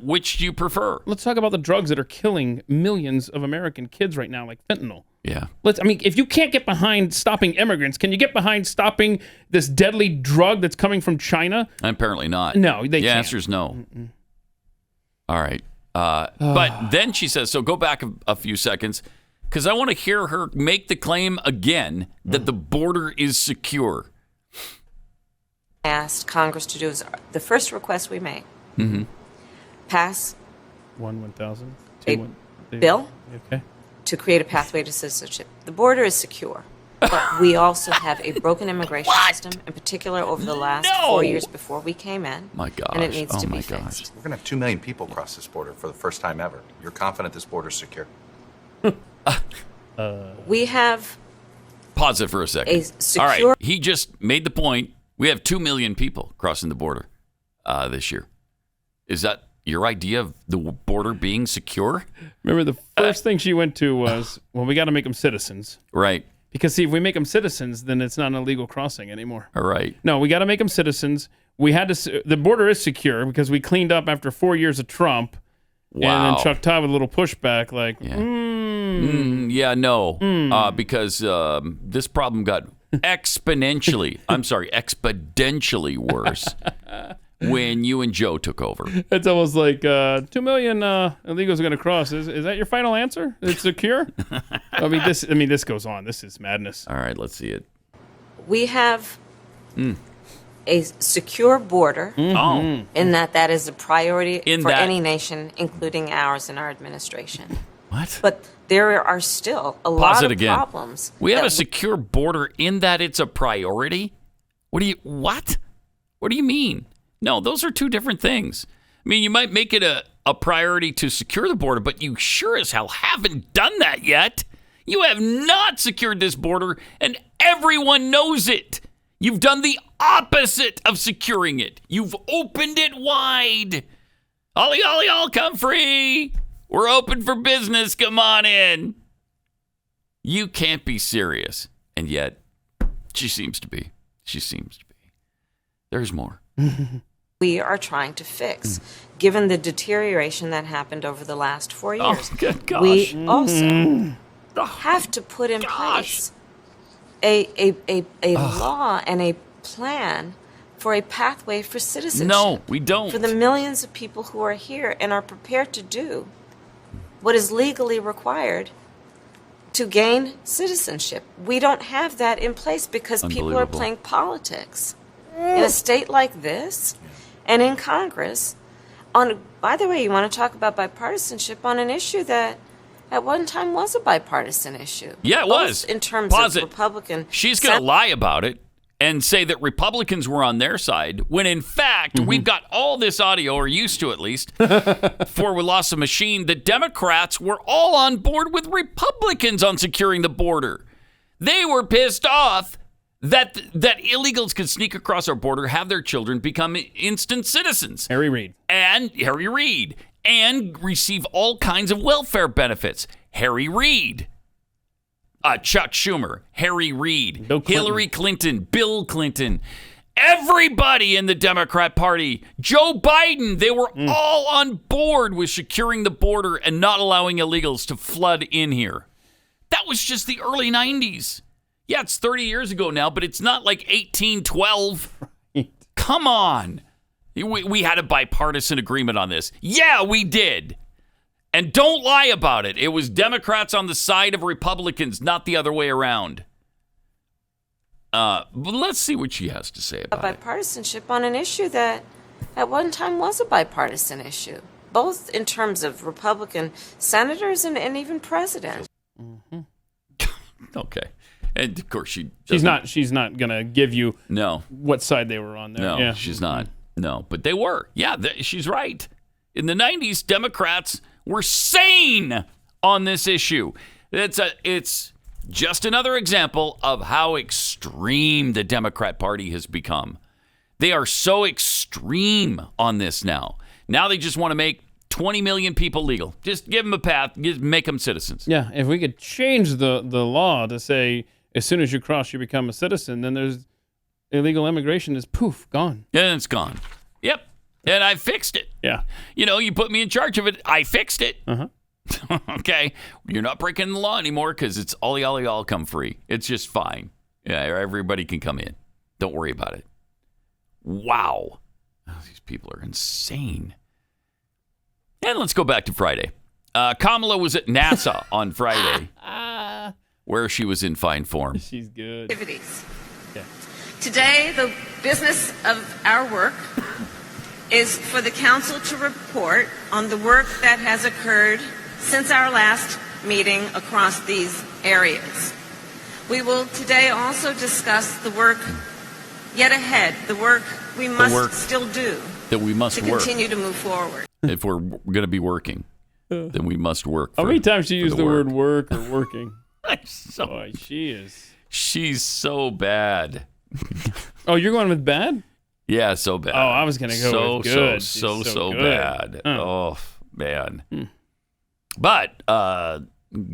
Which do you prefer? Let's talk about the drugs that are killing millions of American kids right now, like fentanyl. Yeah. If you can't get behind stopping immigrants, can you get behind stopping this deadly drug that's coming from China? Apparently not. No, they can't. The answer is no. All right. But then she says, so go back a few seconds, because I want to hear her make the claim again that the border is secure. Asked Congress to do is the first request we made. Mm-hmm. Pass 1,000 a bill okay. to create a pathway to citizenship. The border is secure, but we also have a broken immigration system, in particular over the last 4 years before we came in. My gosh. And it needs to be fixed. We're going to have 2 million people cross this border for the first time ever. You're confident this border's secure? We have... Pause it for a second. A secure... All right. He just made the point. We have 2 million people crossing the border this year. Is that your idea of the border being secure? Remember, the first thing she went to was, well, we got to make them citizens. Right. Because, see, if we make them citizens, then it's not an illegal crossing anymore. All right. No, we got to make them citizens. We had to. The border is secure because we cleaned up after 4 years of Trump. Wow. And then Chuck Todd with a little pushback, like, because this problem got exponentially worse when you and Joe took over. It's almost like 2 million illegals are going to cross. Is that your final answer? It's secure? This goes on. This is madness. All right, let's see it. We have a secure border in that is a priority for any nation, including ours and our administration. What? But there are still a lot of problems. We have a secure border in that it's a priority? What do you mean? No, those are two different things. I mean, you might make it a priority to secure the border, but you sure as hell haven't done that yet. You have not secured this border, and everyone knows it. You've done the opposite of securing it. You've opened it wide. Ollie, ollie, all come free. We're open for business. Come on in. You can't be serious. And yet, she seems to be. There's more. We are trying to fix, given the deterioration that happened over the last 4 years. Oh, good gosh. We also have to put in place a law and a plan for a pathway for citizenship. No, we don't. For the millions of people who are here and are prepared to do what is legally required to gain citizenship. We don't have that in place because people are playing politics. In a state like this and in Congress, by the way, you want to talk about bipartisanship on an issue that at one time was a bipartisan issue. Yeah, it was. In terms of Republican. She's going to lie about it and say that Republicans were on their side, when in fact, we've got all this audio, or used to at least, before we lost the machine, that Democrats were all on board with Republicans on securing the border. They were pissed off that illegals could sneak across our border, have their children become instant citizens. Harry Reid. And receive all kinds of welfare benefits. Harry Reid. Chuck Schumer, Harry Reid, Hillary Clinton, Bill Clinton, everybody in the Democrat Party, Joe Biden, they were all on board with securing the border and not allowing illegals to flood in here. That was just the early 90s. Yeah, it's 30 years ago now, but it's not like 1812. Right. Come on. We had a bipartisan agreement on this. Yeah, we did. And don't lie about it. It was Democrats on the side of Republicans, not the other way around. But let's see what she has to say about bipartisanship on an issue that at one time was a bipartisan issue, both in terms of Republican senators and even presidents. Okay. And of course she's not going to give you what side they were on there. No, she's not. No, but they were. Yeah, she's right. In the 90s, Democrats were sane on this issue. It's just another example of how extreme the Democrat Party has become. They are so extreme on this now. Now they just want to make 20 million people legal. Just give them a path, make them citizens. Yeah, if we could change the law to say as soon as you cross, you become a citizen, then there's illegal immigration is poof, gone. Yeah, it's gone. Yep. And I fixed it. Yeah. You know, you put me in charge of it. I fixed it. Okay. You're not breaking the law anymore because it's all come free. It's just fine. Yeah, everybody can come in. Don't worry about it. Wow. Oh, these people are insane. And let's go back to Friday. Kamala was at NASA on Friday, where she was in fine form. She's good. Activities. Yeah. Today, the business of our work is for the council to report on the work that has occurred since our last meeting across these areas. We will today also discuss the work yet ahead, the work we must still do that we must to work. continue to move forward. If we're going to be working, then we must work. How many times she used the work. word work or working? So, Boy, she is. She's so bad. Oh, you're going with bad? Yeah, so bad. Oh, I was going to go with good. So good. bad. Oh, man. But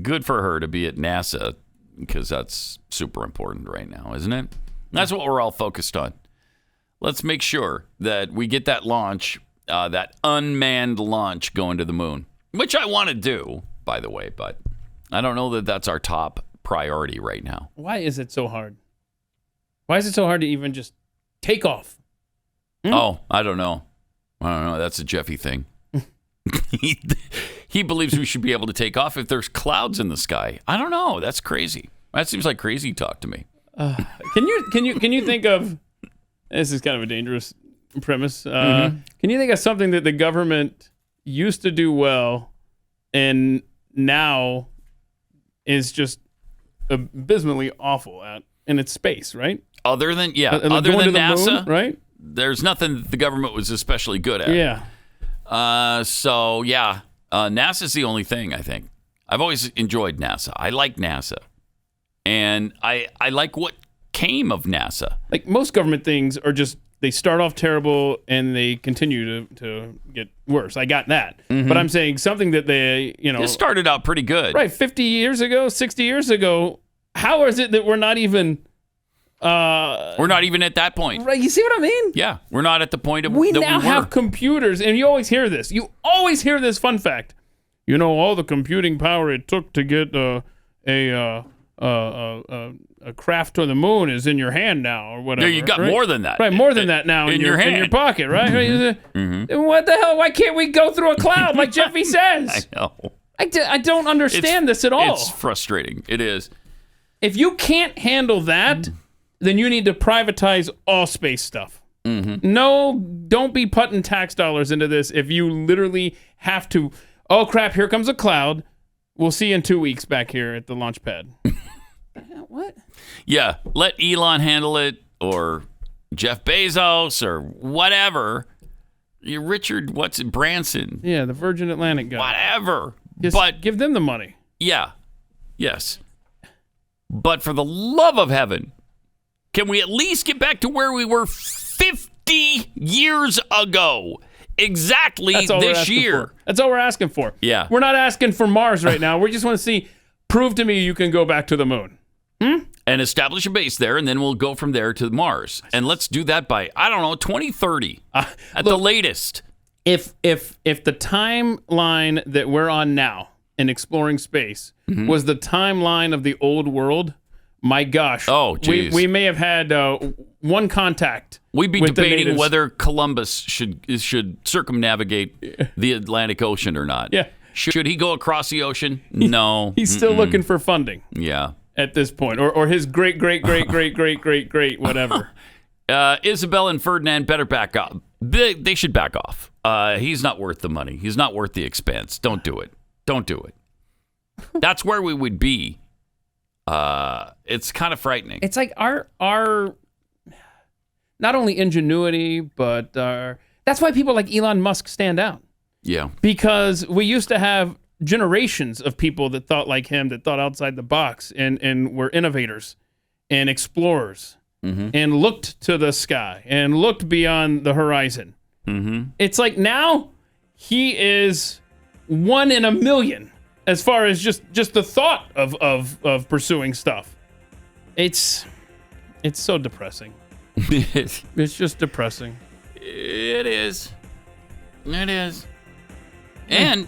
good for her to be at NASA because that's super important right now, isn't it? That's what we're all focused on. Let's make sure that we get that launch, that unmanned launch going to the moon, which I want to do, by the way, but I don't know that that's our top priority right now. Why is it so hard? Why is it so hard to even just take off? Oh, I don't know. That's a Jeffy thing. He believes we should be able to take off if there's clouds in the sky. I don't know. That's crazy. That seems like crazy talk to me. Can you think of? This is kind of a dangerous premise. Can you think of something that the government used to do well, and now is just abysmally awful at? And it's space, right? Other than going other to than the NASA, moon, right? There's nothing the government was especially good at. Yeah. NASA's the only thing, I think. I've always enjoyed NASA. I like NASA. And I like what came of NASA. Like most government things are just, they start off terrible and they continue to get worse. I got that. But I'm saying something that they, It started out pretty good. Right, 50 years ago, 60 years ago, how is it that we're not even... we're not even at that point. Right, you see what I mean? Yeah, we're not at the point of we that now we were. have computers, and you always hear this. You always hear this fun fact. All the computing power it took to get a craft to the moon is in your hand now, or whatever. Yeah, you got right? more than that. Right, more than that now in your hand. in your pocket, right? What the hell? Why can't we go through a cloud like Jeffy says? I know. I don't understand this at all. It's frustrating. It is. If you can't handle that, then you need to privatize all space stuff. No, don't be putting tax dollars into this if you literally have to. Oh, crap, here comes a cloud. We'll see you in 2 weeks back here at the launch pad. What? Yeah, let Elon handle it, or Jeff Bezos, or whatever. Richard, Branson. Yeah, the Virgin Atlantic guy. Whatever. But give them the money. Yeah. Yes. But for the love of heaven, can we at least get back to where we were 50 years ago? Exactly this year. That's all we're asking for. Yeah. We're not asking for Mars right now. We just want to see, prove to me you can go back to the moon. And establish a base there, and then we'll go from there to Mars. And let's do that by, 2030 at the latest. If the timeline that we're on now in exploring space was the timeline of the old world, my gosh. Oh, geez. We may have had one contact. We'd be with debating the whether Columbus should circumnavigate the Atlantic Ocean or not. Yeah. Should he go across the ocean? No. He's still looking for funding. Yeah. At this point. Or his great whatever. Isabel and Ferdinand better back up. They should back off. He's not worth the money. He's not worth the expense. Don't do it. Don't do it. That's where we would be. It's kind of frightening. It's like our not only ingenuity, but that's why people like Elon Musk stand out. Yeah. Because we used to have generations of people that thought like him, that thought outside the box and were innovators and explorers and looked to the sky and looked beyond the horizon. It's like now he is 1 in a million as far as just the thought of pursuing stuff. It's so depressing. It's just depressing. It is. It is. And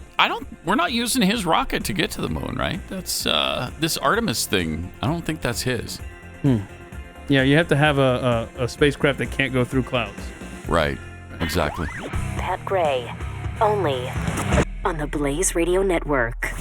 we're not using his rocket to get to the moon, right? That's this Artemis thing. I don't think that's his. Yeah, you have to have a spacecraft that can't go through clouds. Right. Exactly. Pat Gray, only on the Blaze Radio Network.